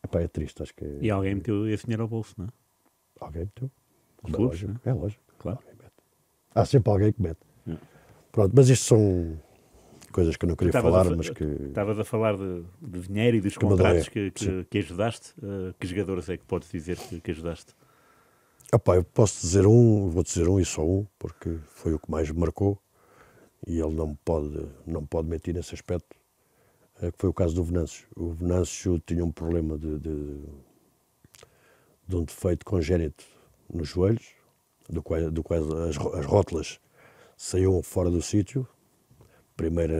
epá, é triste, acho que... E alguém meteu esse dinheiro ao bolso, não é? Alguém meteu. Os clubes, não é? É lógico. Claro. Alguém mete. Há sempre alguém que mete. É. Pronto, mas isto são coisas que eu não queria falar, mas que... Estavas a falar de dinheiro e dos Que me contratos dói. que ajudaste. Que jogadores é que podes dizer que ajudaste? Epá, eu posso dizer vou dizer um e só um, porque foi o que mais me marcou, e ele não me pode mentir nesse aspecto, que foi o caso do Venâncio. O Venâncio tinha um problema de um defeito congénito nos joelhos, do qual as rótulas saíam fora do sítio, primeiro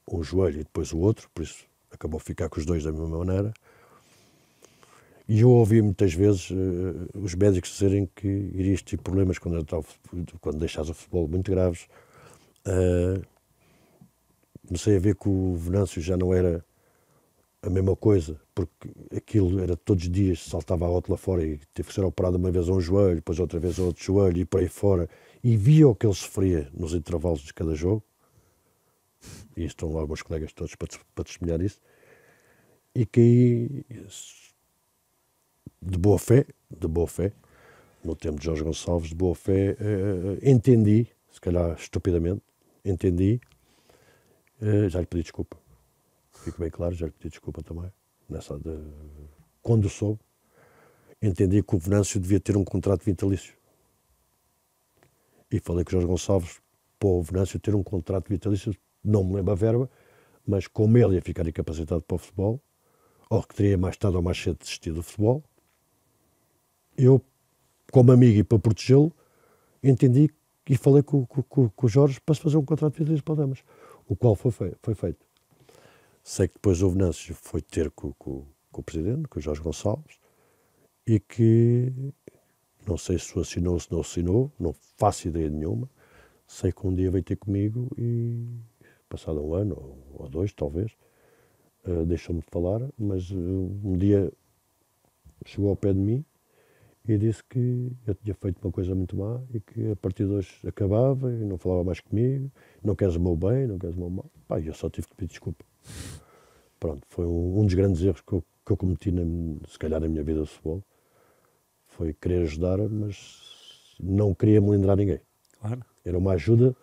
um joelho e depois o outro, por isso acabou a ficar com os dois da mesma maneira. E eu ouvi muitas vezes os médicos dizerem que irias ter problemas quando deixares o futebol muito graves. Comecei a ver que o Venâncio já não era a mesma coisa, porque aquilo era todos os dias, saltava a rótula fora e teve que ser operado uma vez a um joelho, depois outra vez a outro joelho e por aí fora, e via o que ele sofria nos intervalos de cada jogo, e estão lá os meus colegas todos para testemunhar isso, e caí de boa fé, no tempo de Jorge Gonçalves, de boa fé, entendi, se calhar estupidamente, já lhe pedi desculpa. Fico bem claro, já lhe pedi desculpa também. Quando soube, entendi que o Venâncio devia ter um contrato vitalício. E falei com o Jorge Gonçalves para o Venâncio ter um contrato vitalício, não me lembro a verba, mas como ele ia ficar incapacitado para o futebol, ou que teria mais tarde ou mais cedo desistido do futebol, eu, como amigo e para protegê-lo, entendi e falei com o Jorge para se fazer um contrato vitalício para o Damas, o qual foi feito. Sei que depois o Venâncio foi ter com o presidente, com o Jorge Gonçalves, e que não sei se o assinou ou se não assinou, não faço ideia nenhuma. Sei que um dia veio ter comigo e, passado um ano ou dois, talvez, deixou-me de falar, mas um dia chegou ao pé de mim e disse que eu tinha feito uma coisa muito má e que a partir de hoje acabava e não falava mais comigo, não queres o meu bem, não queres o meu mal. Pá, eu só tive que pedir desculpa. Pronto, foi um dos grandes erros que eu cometi, se calhar, na minha vida de futebol. Foi querer ajudar, mas não queria melindrar ninguém. Claro. Era uma ajuda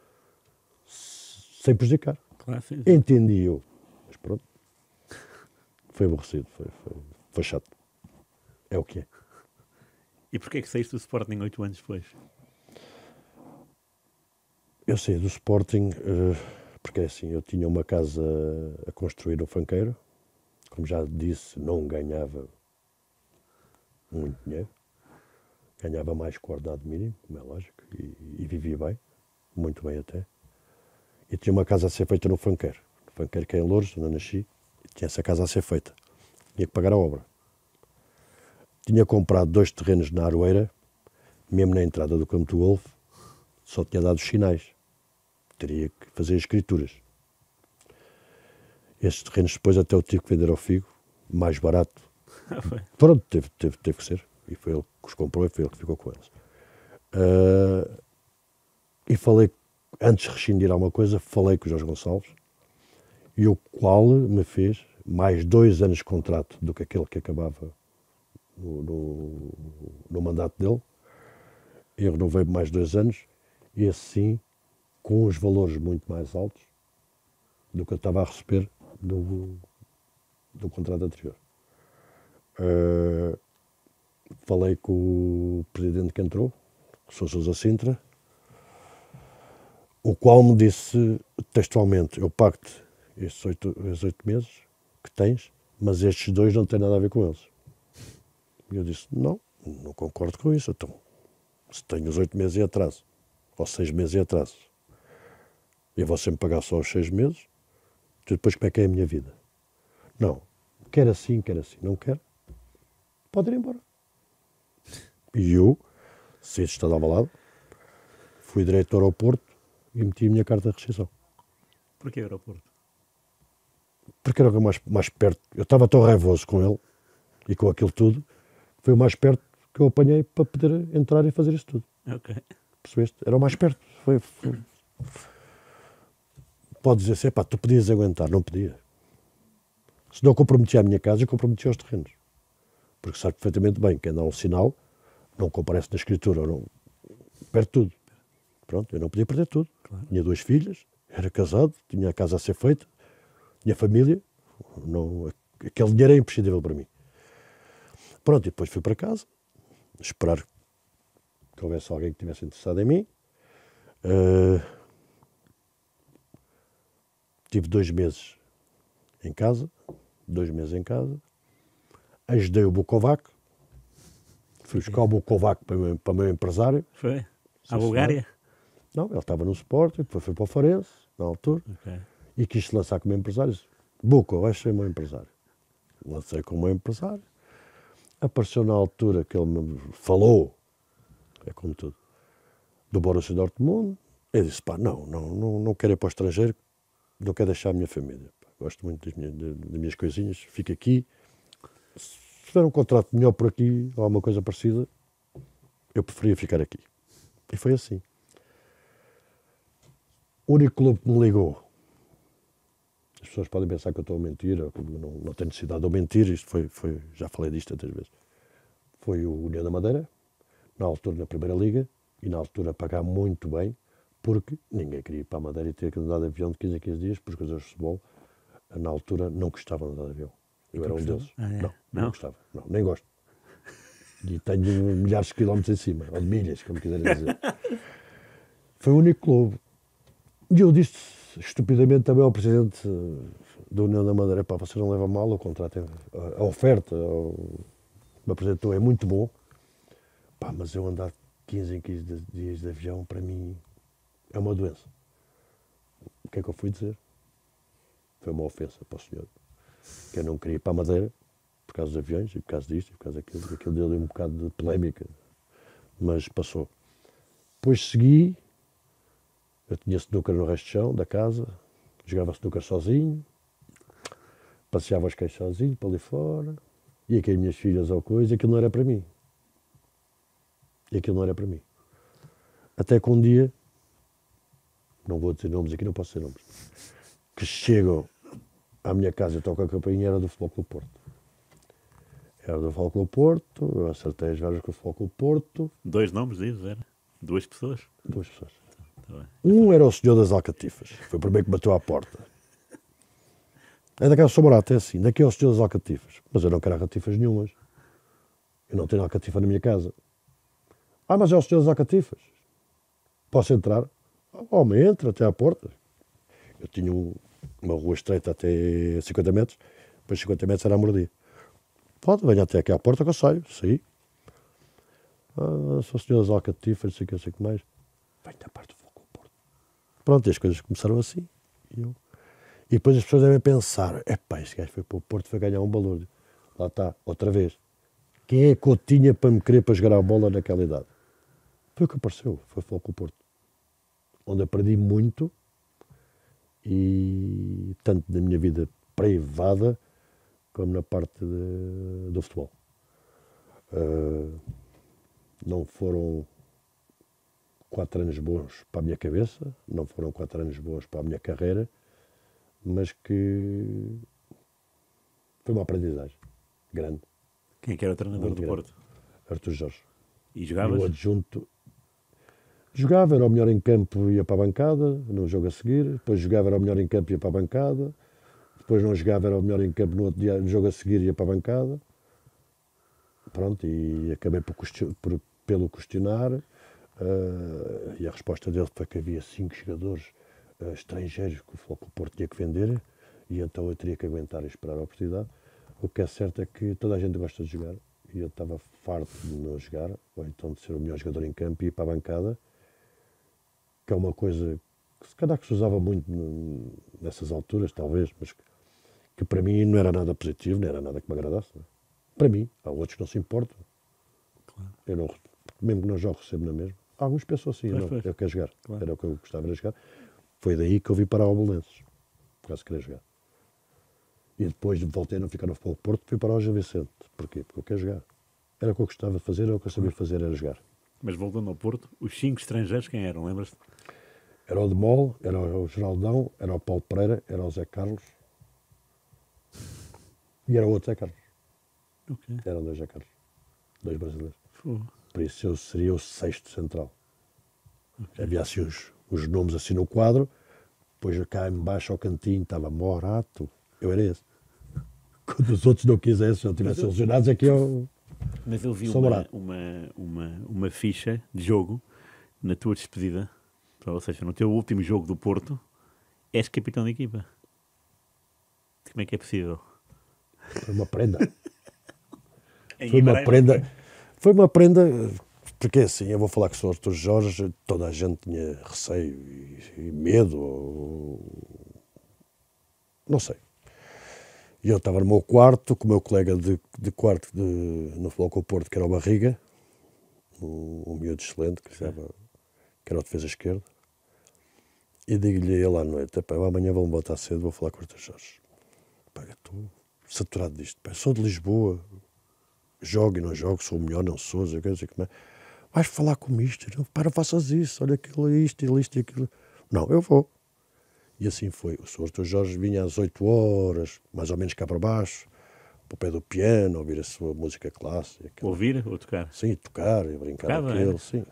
sem prejudicar. Claro, sim. Entendi eu. Mas pronto. Foi aborrecido, foi chato. É o que é. E porquê que saíste do Sporting 8 anos depois? Eu saí do Sporting porque assim, eu tinha uma casa a construir no Fanqueiro. Como já disse, não ganhava muito dinheiro. Ganhava mais que o ordenado mínimo, como é lógico, e vivia bem, muito bem até. E tinha uma casa a ser feita no Fanqueiro. No Fanqueiro, que é em Loures, onde eu nasci, e tinha essa casa a ser feita. Tinha que pagar a obra. Tinha comprado 2 terrenos na Aroeira, mesmo na entrada do campo do golfe, só tinha dado os sinais. Teria que fazer escrituras. Estes terrenos depois até eu tive que vender ao Figo, mais barato. Pronto, teve que ser. E foi ele que os comprou e foi ele que ficou com eles. E falei, antes de rescindir alguma coisa, falei com o Jorge Gonçalves, e o qual me fez mais 2 anos de contrato do que aquele que acabava no mandato dele. Eu renovei mais 2 anos, e assim, com os valores muito mais altos do que eu estava a receber do contrato anterior. Falei com o presidente que entrou, o Sr. Sousa Sintra, o qual me disse textualmente: eu pago-te estes 8 meses que tens, mas estes 2 não têm nada a ver com eles. E eu disse: não concordo com isso. Então, se tenho os 8 meses em atraso, ou 6 meses em atraso, eu vou sempre pagar só os 6 meses, depois como é que é a minha vida? Não, quer assim, não quer, pode ir embora. E eu, se este estava ao lado, fui direto ao aeroporto e meti a minha carta de rescisão. Porquê aeroporto? Porque era o mais perto. Eu estava tão raivoso com ele e com aquilo tudo, foi o mais perto que eu apanhei para poder entrar e fazer isso tudo. Ok. Percebeste? Era o mais perto. Pode dizer assim: pá, tu podias aguentar. Não podia. Se não comprometia a minha casa, eu comprometia os terrenos. Porque sabe perfeitamente bem que dá um sinal, não comparece na escritura, não, perde tudo. Pronto, eu não podia perder tudo. Claro. Tinha 2 filhas, era casado, tinha a casa a ser feita, tinha família, não, aquele dinheiro é imprescindível para mim. Pronto, e depois fui para casa, esperar que houvesse alguém que estivesse interessado em mim. Tive 2 meses em casa, ajudei o Bukovac, fui buscar o Bukovac para o meu empresário. Foi? À Bulgária? Não, ele estava no Sporting, depois foi para o Farense, na altura, e quis se lançar como empresário. Buko, vais ser meu empresário. Lancei como meu empresário. Apareceu na altura que ele me falou, é como tudo, do Borussia Dortmund. Eu disse: pá, não quero ir para o estrangeiro, não quero deixar a minha família. Pá. gosto muito das minhas coisinhas, fico aqui. Se tiver um contrato melhor por aqui, ou alguma coisa parecida, eu preferia ficar aqui. E foi assim. O único clube que me ligou, as pessoas podem pensar que eu estou a mentir, ou que não tenho necessidade de eu mentir, isto foi, já falei disto tantas vezes, foi o União da Madeira, na altura na Primeira Liga, e na altura a pagar muito bem, porque ninguém queria ir para a Madeira e ter que andar de avião de 15 a 15 dias, porque os jogadores de futebol, na altura, não gostavam de andar de avião. Eu era um deles. Não gostava. Não, nem gosto. E tenho milhares de quilómetros em cima, ou de milhas, como quiserem dizer. Foi o único clube. E eu disse estupidamente também ao presidente da União da Madeira: pá, você não leva mal, o contrato, a oferta que me apresentou é muito bom, pá, mas eu andar 15 em 15 dias de avião, para mim, é uma doença. O que é que eu fui dizer? Foi uma ofensa para o senhor, que eu não queria ir para a Madeira, por causa dos aviões, e por causa disto, e por causa daquilo. Aquilo deu-lhe um bocado de polémica, mas passou. Depois segui, eu tinha snooker no resto de chão da casa, jogava snooker sozinho, passeava os cães sozinho para ali fora, ia com as minhas filhas ou coisa, e aquilo não era para mim. Até que um dia, não vou dizer nomes aqui, não posso dizer nomes, que chegam à minha casa e tocam a campainha, era do Futebol Clube Porto. Era do Futebol Clube Porto, eu acertei as várias com o Futebol Clube Porto. 2 nomes, dizes, era? 2 pessoas? 2 pessoas. Tá bem. Um era o senhor das Alcatifas, foi o primeiro que bateu à porta. É daquela Somorato, é assim, daqui é o senhor das Alcatifas. Mas eu não quero alcatifas nenhumas. Eu não tenho alcatifa na minha casa. Ah, mas é o senhor das Alcatifas. Posso entrar? Homem, entra até à porta. Eu tinha uma rua estreita até 50 metros, depois 50 metros era a moradia. Pode, venha até aqui à porta que eu saio. Saí. Ah, sou o senhor das Alcatifas, não sei o que mais. Venho da parte do Futebol Clube Porto. Pronto, e as coisas começaram assim. E depois as pessoas devem pensar: epá, este gajo foi para o Porto, foi ganhar um balúrdio. Lá está, outra vez. Quem é que eu tinha para me querer para jogar a bola naquela idade? Foi o que apareceu, foi o Futebol Clube Porto. Onde aprendi muito, e tanto na minha vida privada, como na parte do futebol. Não foram 4 anos bons para a minha cabeça, não foram 4 anos bons para a minha carreira, mas que foi uma aprendizagem grande. Quem é que era o treinador do Porto? Artur Jorge. E jogavas? E o adjunto. Jogava, era o melhor em campo, ia para a bancada, no jogo a seguir. Depois jogava, era o melhor em campo, ia para a bancada. Depois não jogava, era o melhor em campo, no outro dia, no jogo a seguir, ia para a bancada. Pronto, e acabei pelo questionar. E a resposta dele foi que havia 5 jogadores estrangeiros que o Futebol Clube Porto tinha que vender, e então eu teria que aguentar e esperar a oportunidade. O que é certo é que toda a gente gosta de jogar, e eu estava farto de não jogar, ou então de ser o melhor jogador em campo e ir para a bancada, que é uma coisa que se calhar que se usava muito nessas alturas, talvez, mas que para mim não era nada positivo, não era nada que me agradasse. Não é? Para mim, há outros que não se importam. Claro. Eu não, mesmo que não jogo, recebo na mesma. Alguns pensam assim: eu quero jogar, claro. Era o que eu gostava de jogar. Foi daí que eu vim para o Albelenses, por causa de querer jogar. E depois voltei a não ficar no Futebol Porto, fui para o Gil Vicente. Porquê? Porque eu quero jogar. Era o que eu gostava de fazer, era o que eu sabia fazer, era jogar. Mas voltando ao Porto, os 5 estrangeiros quem eram, lembras-te? Era o Demol, era o Geraldão, era o Paulo Pereira, era o Zé Carlos e era o outro Zé Carlos. Okay. Eram 2 Zé Carlos, 2 brasileiros. Oh. Por isso eu seria o 6º central. Okay. Havia assim os nomes assim no quadro, depois cá embaixo ao cantinho estava Morato, eu era esse. Quando os outros não quisessem, se eu tivesse selecionados, aqui eu... Mas eu vi uma ficha de jogo na tua despedida, ou seja, no teu último jogo do Porto, és capitão da equipa. Como é que é possível? Foi uma prenda. Foi uma prenda, porque assim, eu vou falar que sou Artur Jorge, toda a gente tinha receio e medo, não sei. E eu estava no meu quarto, com o meu colega de quarto no Futebol Clube Porto, que era o Barriga, um miúdo excelente, que era o defesa esquerdo, e digo-lhe a ele à noite: amanhã vou-me botar cedo, vou falar com o Artur Jorge. pá, estou saturado disto, pá, sou de Lisboa, jogo e não jogo, sou o melhor, não sou, não sei como é. Vais falar com isto, não, para, faças isso, olha aquilo, isto e aquilo. Não, eu vou. E assim foi. O Sr. Artur Jorge vinha às 8 horas, mais ou menos cá para baixo, para o pé do piano, ouvir a sua música clássica. Ouvir ou tocar? Sim, tocar e brincar Tocava, aquilo, sim.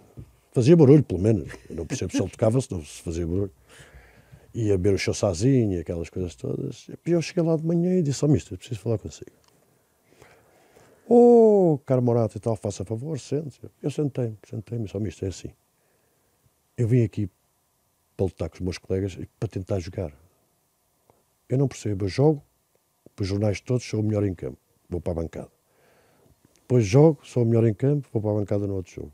Fazia barulho, pelo menos. Eu não percebo se ele tocava, se não se fazia barulho. Ia beber o chá sozinho, aquelas coisas todas. E eu cheguei lá de manhã e disse ao mister, preciso falar consigo. Oh, caro Morato e tal, faça favor, sente-se. Eu sentei-me, disse ao mister, é assim. Eu vim aqui para lutar com os meus colegas e para tentar jogar. Eu não percebo, eu jogo, para os jornais todos sou o melhor em campo, vou para a bancada. Depois jogo, sou o melhor em campo, vou para a bancada no outro jogo.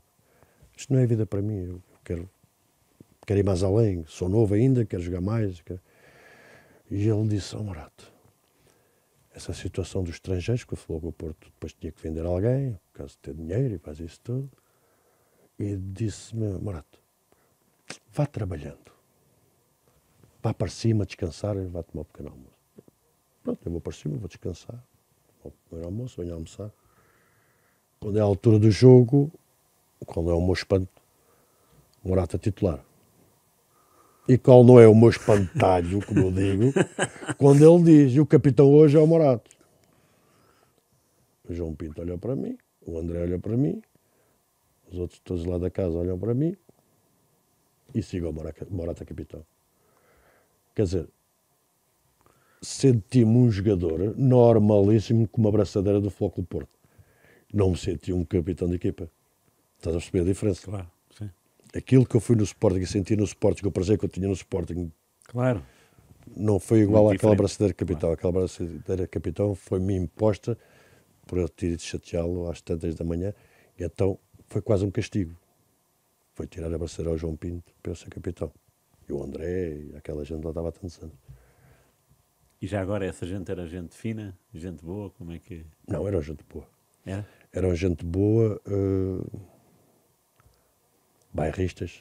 Isto não é vida para mim, eu quero ir mais além, sou novo ainda, quero jogar mais. E ele disse, oh Morato, essa situação dos estrangeiros, que o Futebol do Porto depois tinha que vender a alguém, por causa de ter dinheiro e faz isso tudo, e disse-me, Morato, vá trabalhando, vá para cima descansar e vá tomar um pequeno almoço. Pronto, eu vou para cima, vou descansar, vou comer almoço, venho almoçar. Quando é a altura do jogo, qual é o meu espanto? Morato a titular. E qual não é o meu espantalho, como eu digo, quando ele diz, e o capitão hoje é o Morato. O João Pinto olha para mim, o André olha para mim, os outros todos lá da casa olham para mim e sigam o Morato capitão. Quer dizer, senti-me um jogador normalíssimo com uma abraçadeira do Futebol do Porto. Não me senti um capitão de equipa. Estás a perceber a diferença? Claro, sim. Aquilo que eu fui no Sporting e senti no Sporting, o prazer que eu tinha no Sporting, Claro. não foi igual Muito àquela diferente. abraçadeira capitão. Claro. Aquela abraçadeira capitão foi-me imposta por eu ter ido chateá-lo às tantas da manhã, e então foi quase um castigo. Foi tirar a abraçadeira ao João Pinto para eu ser capitão. E o André, e aquela gente lá estava há tantos anos. E já agora essa gente era gente fina, gente boa, como é que Não, era gente boa. era? Eram gente boa, bairristas,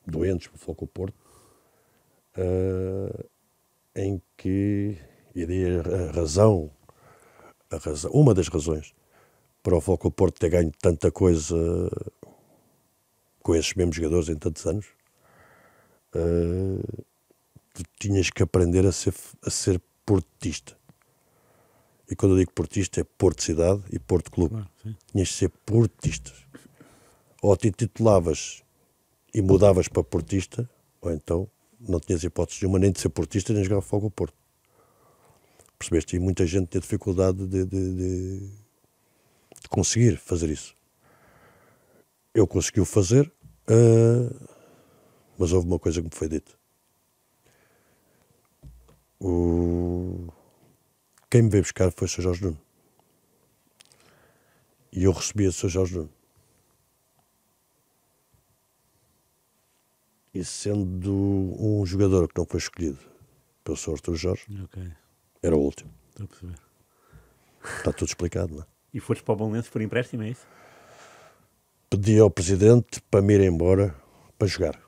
doentes por Futebol do Porto, em que, e daí a razão, uma das razões para o Futebol do Porto ter ganho tanta coisa com esses mesmos jogadores em tantos anos, tu tinhas que aprender a ser portista. E quando eu digo portista é Porto Cidade e Porto Clube. Claro, sim. Tinhas de ser portista. Ou te titulavas e mudavas para portista, ou então não tinhas hipótese nenhuma nem de ser portista nem de jogar Futebol do Porto. Percebeste? E muita gente tem dificuldade de conseguir fazer isso. Eu consegui o fazer, mas houve uma coisa que me foi dita. Quem me veio buscar foi o Sr. Jorge Nuno. E eu recebi a Sr. Jorge Nuno. E sendo um jogador que não foi escolhido pelo Sr. Artur Jorge, Ok, era o último. estou a perceber. Está tudo explicado, não é? E foste para o Belenenses por empréstimo, é isso? Pedi ao presidente para me ir embora para jogar.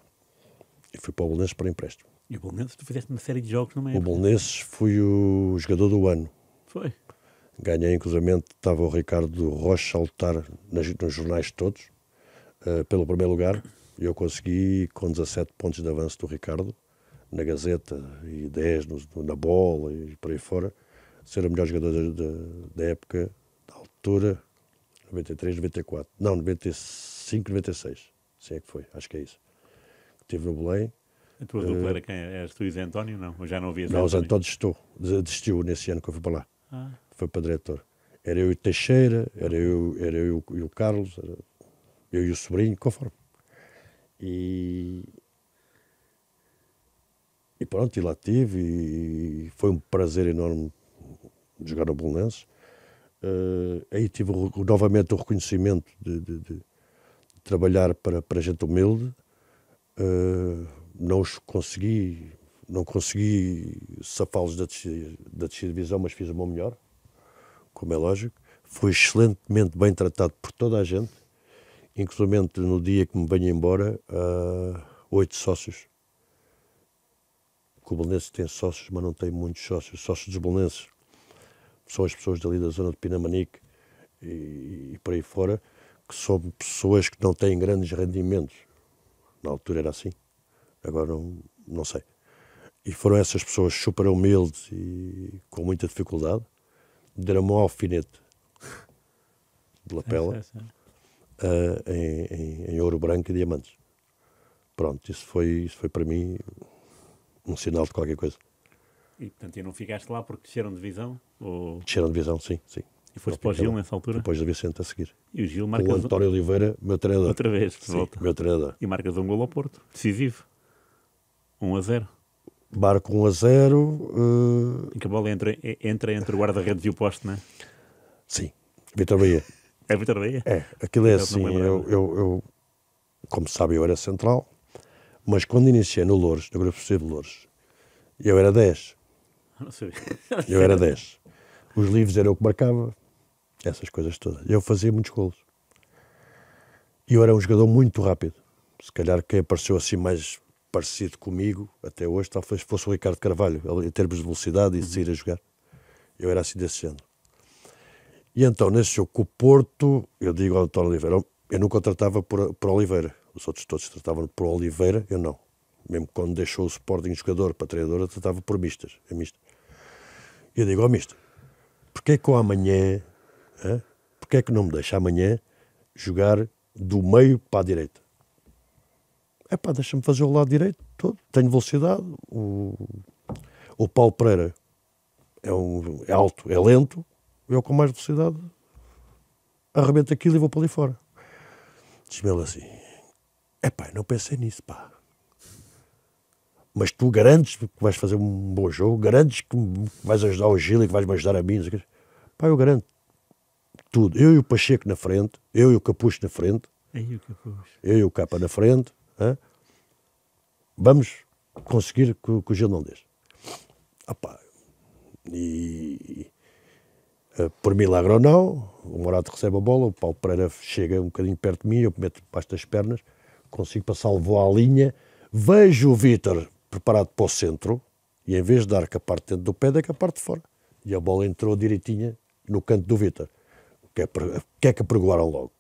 E fui para o Belenenses para empréstimo. E o Belenenses, tu fizeste uma série de jogos numa O época. Belenenses fui o jogador do ano. Foi. Ganhei, inclusive, estava o Ricardo Rocha a lutar nos jornais todos, pelo primeiro lugar. E eu consegui, com 17 pontos de avanço do Ricardo, na Gazeta, e 10 na bola e por aí fora, ser o melhor jogador da época, da altura, 93, 94. Não, 95, 96. Sim, é que foi, acho que é isso. Estive no Belém. A tua dupla era quem? Eras tu e Zé António? Não, eu já não havia Zé Não, o António. António desistiu nesse ano que eu fui para lá. Ah, Foi para diretor. Era eu e o Teixeira, era eu e o Carlos, eu e o sobrinho, conforme. E pronto, e lá tive, e foi um prazer enorme jogar no Belenenses. Aí tive novamente o reconhecimento de trabalhar para gente humilde. Não consegui safá-los da descida de divisão, mas fiz o meu melhor, como é lógico. Fui excelentemente bem tratado por toda a gente, inclusive no dia que me venho embora, 8 sócios que o Belenenses tem sócios, mas não tem muitos sócios. Os sócios dos Belenenses são as pessoas dali da zona de Pinamanique e por aí fora, que são pessoas que não têm grandes rendimentos. Na altura era assim, agora não sei. E foram essas pessoas super humildes e com muita dificuldde, deram-me um alfinete de lapela em ouro branco e diamantes. Pronto, isso foi para mim um sinal de qualquer coisa. E, portanto, e não ficaste lá porque desceram de divisão? Ou... Desceram de divisão, sim. E foste para o Gil nessa altura? Depois da Vicente a seguir. E o Gil Com marca... o António Oliveira, meu treinador. Outra vez, de sim, volta. Meu treinador. E marcas um golo ao Porto, decisivo. 1-0. Marco 1-0. Em que a bola entra entre o guarda-redes e o poste, não é? Sim, Vítor Bahia. É Vítor Bahia? É, aquilo é Eu assim, não me lembrava. eu, como sabe, eu era central, mas quando iniciei no Loures, no grupo C de Loures, eu era 10. Não sabia. Eu era 10. Os livros eram o que marcava, essas coisas todas. Eu fazia muitos golos. E eu era um jogador muito rápido. Se calhar quem apareceu assim mais parecido comigo, até hoje, talvez fosse o Ricardo Carvalho, em termos de velocidade e de sair a jogar. Eu era assim desse género. E então, nesse jogo com o Porto, eu digo ao António Oliveira, eu não contratava por Oliveira. Os outros todos tratavam por Oliveira, eu não. Mesmo quando deixou o Sporting jogador para treinador, eu tratava por mistas. É misto. Eu digo, mister, porquê que eu amanhã, porquê é que não me deixa amanhã jogar do meio para a direita? Deixa-me fazer o lado direito todo. Tenho velocidade. O Paulo Pereira é alto, é lento. Eu com mais velocidade arrebento aquilo e vou para ali fora. Diz-me ele assim, não pensei nisso, pá. Mas tu garantes que vais fazer um bom jogo, garantes que vais ajudar o Gil e que vais-me ajudar a mim. Eu garanto tudo. Eu e o Pacheco na frente, eu e o Capucho na frente, eu e o Capa na frente, vamos conseguir que o Gil não deixe. Por milagre ou não, o Morato recebe a bola, o Paulo Pereira chega um bocadinho perto de mim, eu meto debaixo das pernas, consigo passar, levou à linha, vejo o Vítor preparado para o centro, e em vez de dar com a parte dentro do pé, dei com a parte de fora. E a bola entrou direitinha no canto do Vítor. O que é que apregoaram logo?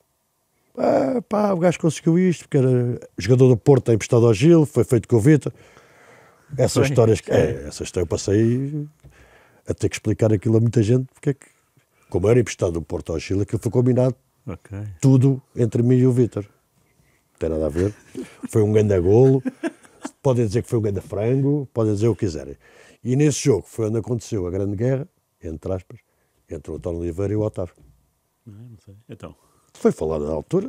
O gajo conseguiu isto, porque era jogador do Porto, tem emprestado ao Gil, foi feito com o Vítor. Essas histórias, essa história eu passei a ter que explicar aquilo a muita gente, porque é que, como era emprestado do Porto ao Gil, aquilo foi combinado, tudo entre mim e o Vítor. Não tem nada a ver. Foi um grande golo, podem dizer que foi um grande frango, podem dizer o que quiserem. E nesse jogo foi onde aconteceu a grande guerra, entre aspas, entre o António Oliveira e o Otávio. Não sei. Então. Foi falado na altura,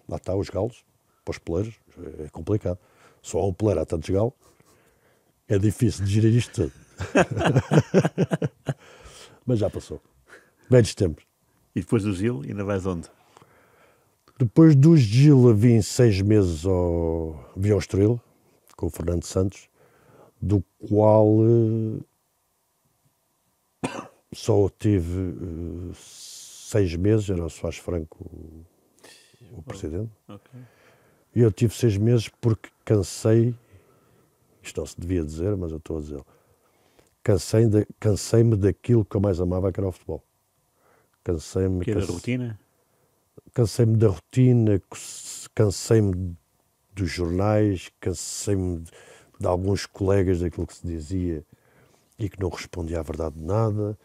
lá está os galos, para os peleiros, é complicado. Só há um peleiro, há tantos galos, é difícil de gerir isto tudo. Mas já passou. Velhos tempos. E depois do Gil, ainda vais onde? Depois do Gil, vim 6 meses ao Estoril, com o Fernando Santos, do qual só tive 6 meses, era o Soares Franco o presidente. E eu tive 6 meses porque cansei, isto não se devia dizer, mas eu estou a dizer, cansei-me daquilo que eu mais amava, que era o futebol. Cansei-me... Que era a rotina? Cansei-me da rotina, cansei-me dos jornais, cansei-me de alguns colegas daquilo que se dizia e que não respondia à verdade de nada.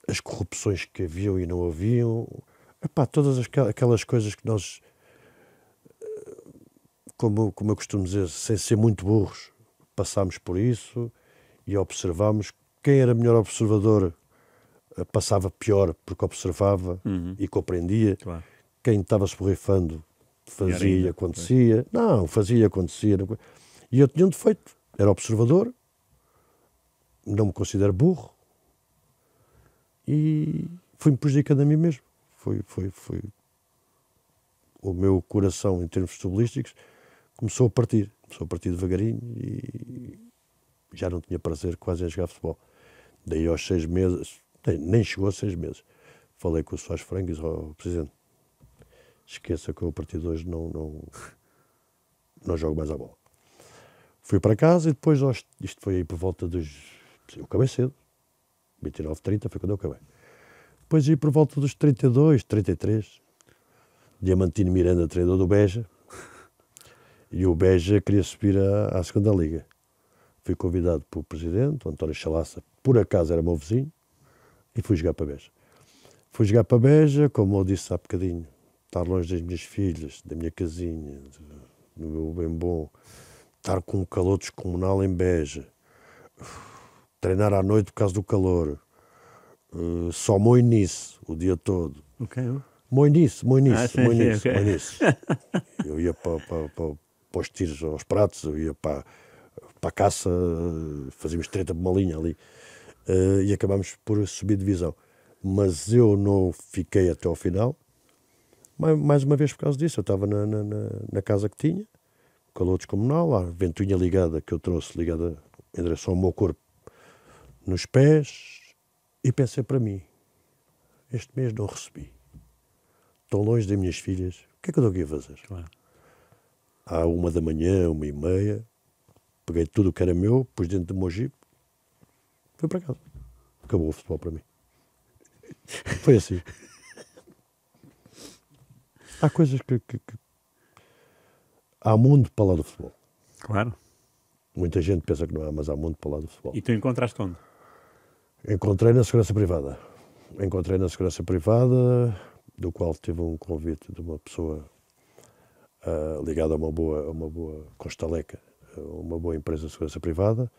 As corrupções que haviam e não haviam. Todas aquelas coisas que nós, como eu costumo dizer, sem ser muito burros, passámos por isso e observámos. Quem era melhor observador passava pior porque observava e compreendia. Claro. Quem estava se borrifando fazia e acontecia. Não, fazia e acontecia. E eu tinha um defeito. Era observador, não me considero burro e fui-me prejudicando a mim mesmo. Foi o meu coração, em termos futebolísticos, começou a partir devagarinho e já não tinha prazer quase em jogar futebol. Daí aos 6 meses, nem chegou a 6 meses, falei com o Soares Franco e disse, presidente, esqueça que eu a partir de hoje não não jogo mais a bola. Fui para casa e depois, isto foi aí por volta dos... Eu acabei cedo, 29, 30 foi quando eu acabei. Depois aí por volta dos 32, 33, Diamantino Miranda, treinador do Beja, e o Beja queria subir à segunda liga. Fui convidado pelo presidente, o António Chalaça, por acaso era meu vizinho, e fui jogar para Beja. Fui jogar para Beja, como eu disse há bocadinho, estar longe das minhas filhas, da minha casinha, do meu bem bom, estar com um calor descomunal em Beja, treinar à noite por causa do calor, só moinice o dia todo. Ok. Moinice. Sim, Eu ia para os tiros aos pratos, eu ia para a caça, fazíamos treta por uma linha ali, e acabámos por subir divisão. Mas eu não fiquei até ao final, mais uma vez por causa disso. Eu estava na casa que tinha, calor descomunal, a ventoinha ligada que eu trouxe, ligada em direção ao meu corpo, nos pés, e pensei para mim, este mês não recebi. Tão longe das minhas filhas, o que é que eu estou aqui a fazer? Claro. À 1h, 1h30, peguei tudo o que era meu, pus dentro do meu jipe, fui para casa. Acabou o futebol para mim. Foi assim. Há coisas que... Há mundo para lá do futebol. Claro. Muita gente pensa que não há, mas há mundo para lá do futebol. E tu encontraste onde? Encontrei na segurança privada. Do qual tive um convite de uma pessoa ligada a uma boa Constaleca, uma boa empresa de segurança privada.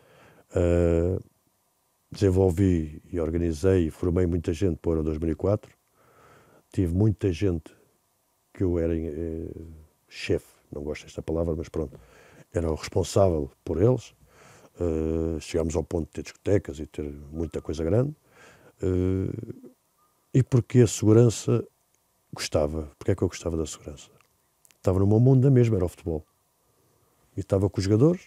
Desenvolvi e organizei e formei muita gente para o Euro 2004. Tive muita gente que eu era chefe, não gosto desta palavra, mas pronto, era o responsável por eles. Chegámos ao ponto de ter discotecas e ter muita coisa grande. E porque a segurança gostava. Porque é que eu gostava da segurança? Estava no meu mundo da mesma, era o futebol. E estava com os jogadores.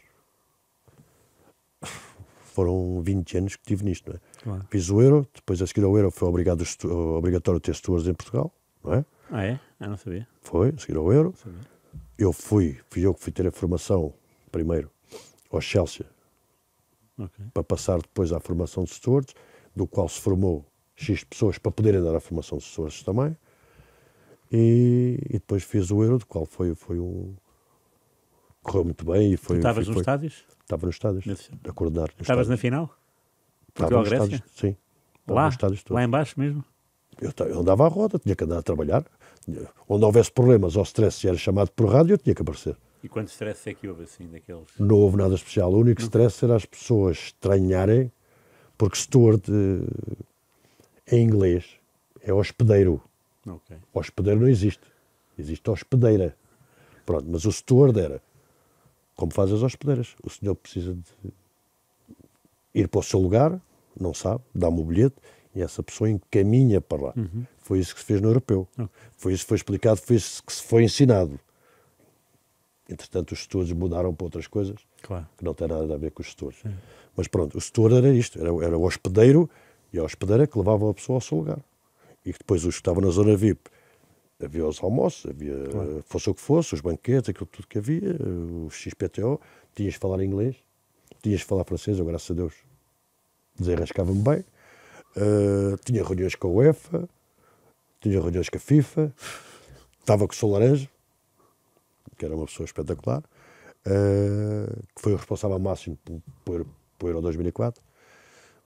Foram 20 anos que tive nisto, não é? Claro. Fiz o Euro, depois a seguir ao Euro foi obrigatório ter stewards em Portugal, não é? Ah, é? Não sabia. Foi, a seguir ao Euro. Sabia. Fui eu que fui ter a formação, primeiro, ao Chelsea, Okay. para passar depois à formação de stewards, do qual se formou X pessoas para poderem dar a formação de stewards também. E depois fiz o Euro, do qual foi um... Correu muito bem. E foi, Tu estavas nos estádios? Estava nos estádios, a coordenar. Estavas na final? Estava nos Portugal-Grécia? estádios, sim. Lá? Nos estádios todos. Lá em baixo mesmo? Eu andava à roda, tinha que andar a trabalhar. Onde houvesse problemas ou stress, se era chamado por rádio, eu tinha que aparecer. E quantos stress é que houve assim daqueles? Não houve nada especial. O único stress era as pessoas estranharem, porque steward em inglês é hospedeiro. Ok. Hospedeiro não existe. Existe hospedeira. Pronto, mas o steward era, como faz as hospedeiras. O senhor precisa de ir para o seu lugar, não sabe, dá-me o bilhete e essa pessoa encaminha para lá. Uhum. Foi isso que se fez no europeu. Okay. Foi isso que foi explicado, foi isso que se foi ensinado. Entretanto, os stewards mudaram para outras coisas, Claro. que não tem nada a ver com os stewards. Sim. Mas pronto, o steward era isto, era o hospedeiro e a hospedeira que levava a pessoa ao seu lugar. E depois os que estavam na zona VIP, havia os almoços, havia, claro, fosse o que fosse, os banquetes, aquilo tudo que havia, o XPTO, tinhas de falar inglês, tinhas de falar francês, eu, graças a Deus, desenrascava-me bem. Tinha reuniões com a UEFA, tinha reuniões com a FIFA, estava com o Sou Laranja, que era uma pessoa espetacular, que foi o responsável máximo por Euro 2004.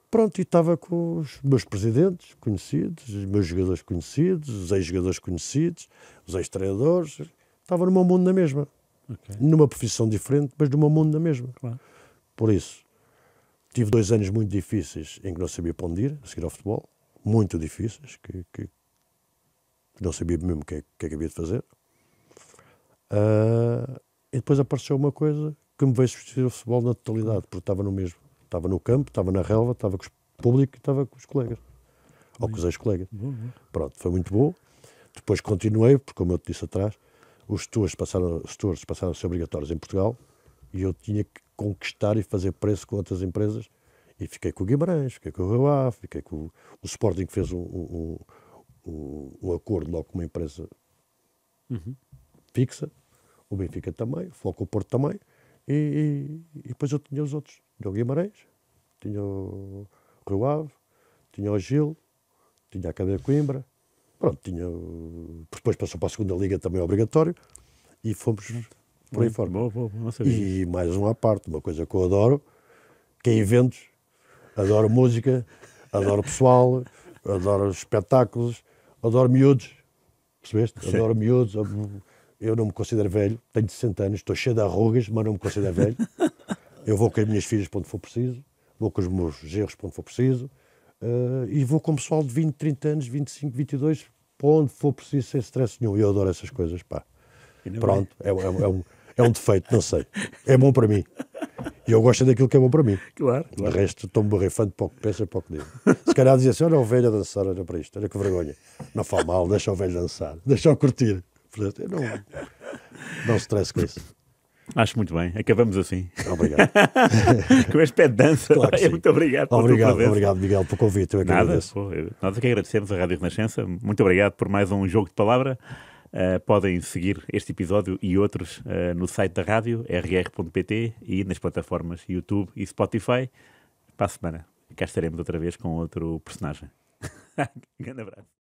Pronto, e estava com os meus presidentes conhecidos, os meus jogadores conhecidos, os ex-jogadores conhecidos, os ex-treinadores. Estava no meu mundo na mesma. Okay. Numa profissão diferente, mas no meu mundo na mesma. Claro. Por isso, tive 2 anos muito difíceis em que não sabia para onde ir, a seguir ao futebol. Muito difíceis, que não sabia mesmo o que é que havia de fazer. E depois apareceu uma coisa que me veio substituir o futebol na totalidade, porque estava no mesmo. Estava no campo, estava na relva, estava com o público e estava com os colegas. Ou com os ex-colegas. Pronto, foi muito bom. Depois continuei, porque como eu te disse atrás, os stewards passaram a ser obrigatórios em Portugal e eu tinha que conquistar e fazer preço com outras empresas. E fiquei com o Guimarães, fiquei com o Rio Ave, fiquei com o Sporting, que fez um acordo logo com uma empresa fixa. o Benfica também, o Futebol Clube Porto também, e depois eu tinha os outros. Tinha o Guimarães, tinha o Rio Ave, tinha o Gil, tinha a Academia de Coimbra, pronto, depois passou para a segunda liga também obrigatório, e fomos por aí fora. Boa, não sabia. E mais uma parte, uma coisa que eu adoro, que é eventos, adoro música, adoro pessoal, adoro espetáculos, adoro miúdos, percebeste? Sim. Adoro miúdos, eu não me considero velho, tenho 60 anos, estou cheio de arrugas, mas não me considero velho. Eu vou com as minhas filhas para onde for preciso, vou com os meus genros para onde for preciso, e vou com o pessoal de 20, 30 anos, 25, 22, para onde for preciso, sem stress nenhum. Eu adoro essas coisas, pá. Pronto, é um defeito, não sei. É bom para mim. E eu gosto daquilo que é bom para mim. Claro. O resto, estou-me borrifando para o que pensa, para o que digo. Se calhar dizia assim, olha o velho a dançar, olha para isto, olha que vergonha. Não faz mal, deixa o velho dançar, deixa-o curtir. Portanto, eu não stress com isso. Acho muito bem. Acabamos assim. Obrigado. Com este pé de dança. Claro que sim. Muito obrigado pela tua presença. Obrigado, Miguel, pelo convite. Eu é que Nada, agradeço. nós é que agradecemos a Rádio Renascença. Muito obrigado por mais um Jogo de Palavra. Podem seguir este episódio e outros no site da rádio, rr.pt, e nas plataformas YouTube e Spotify. Para a semana, cá estaremos outra vez com outro personagem. Grande abraço.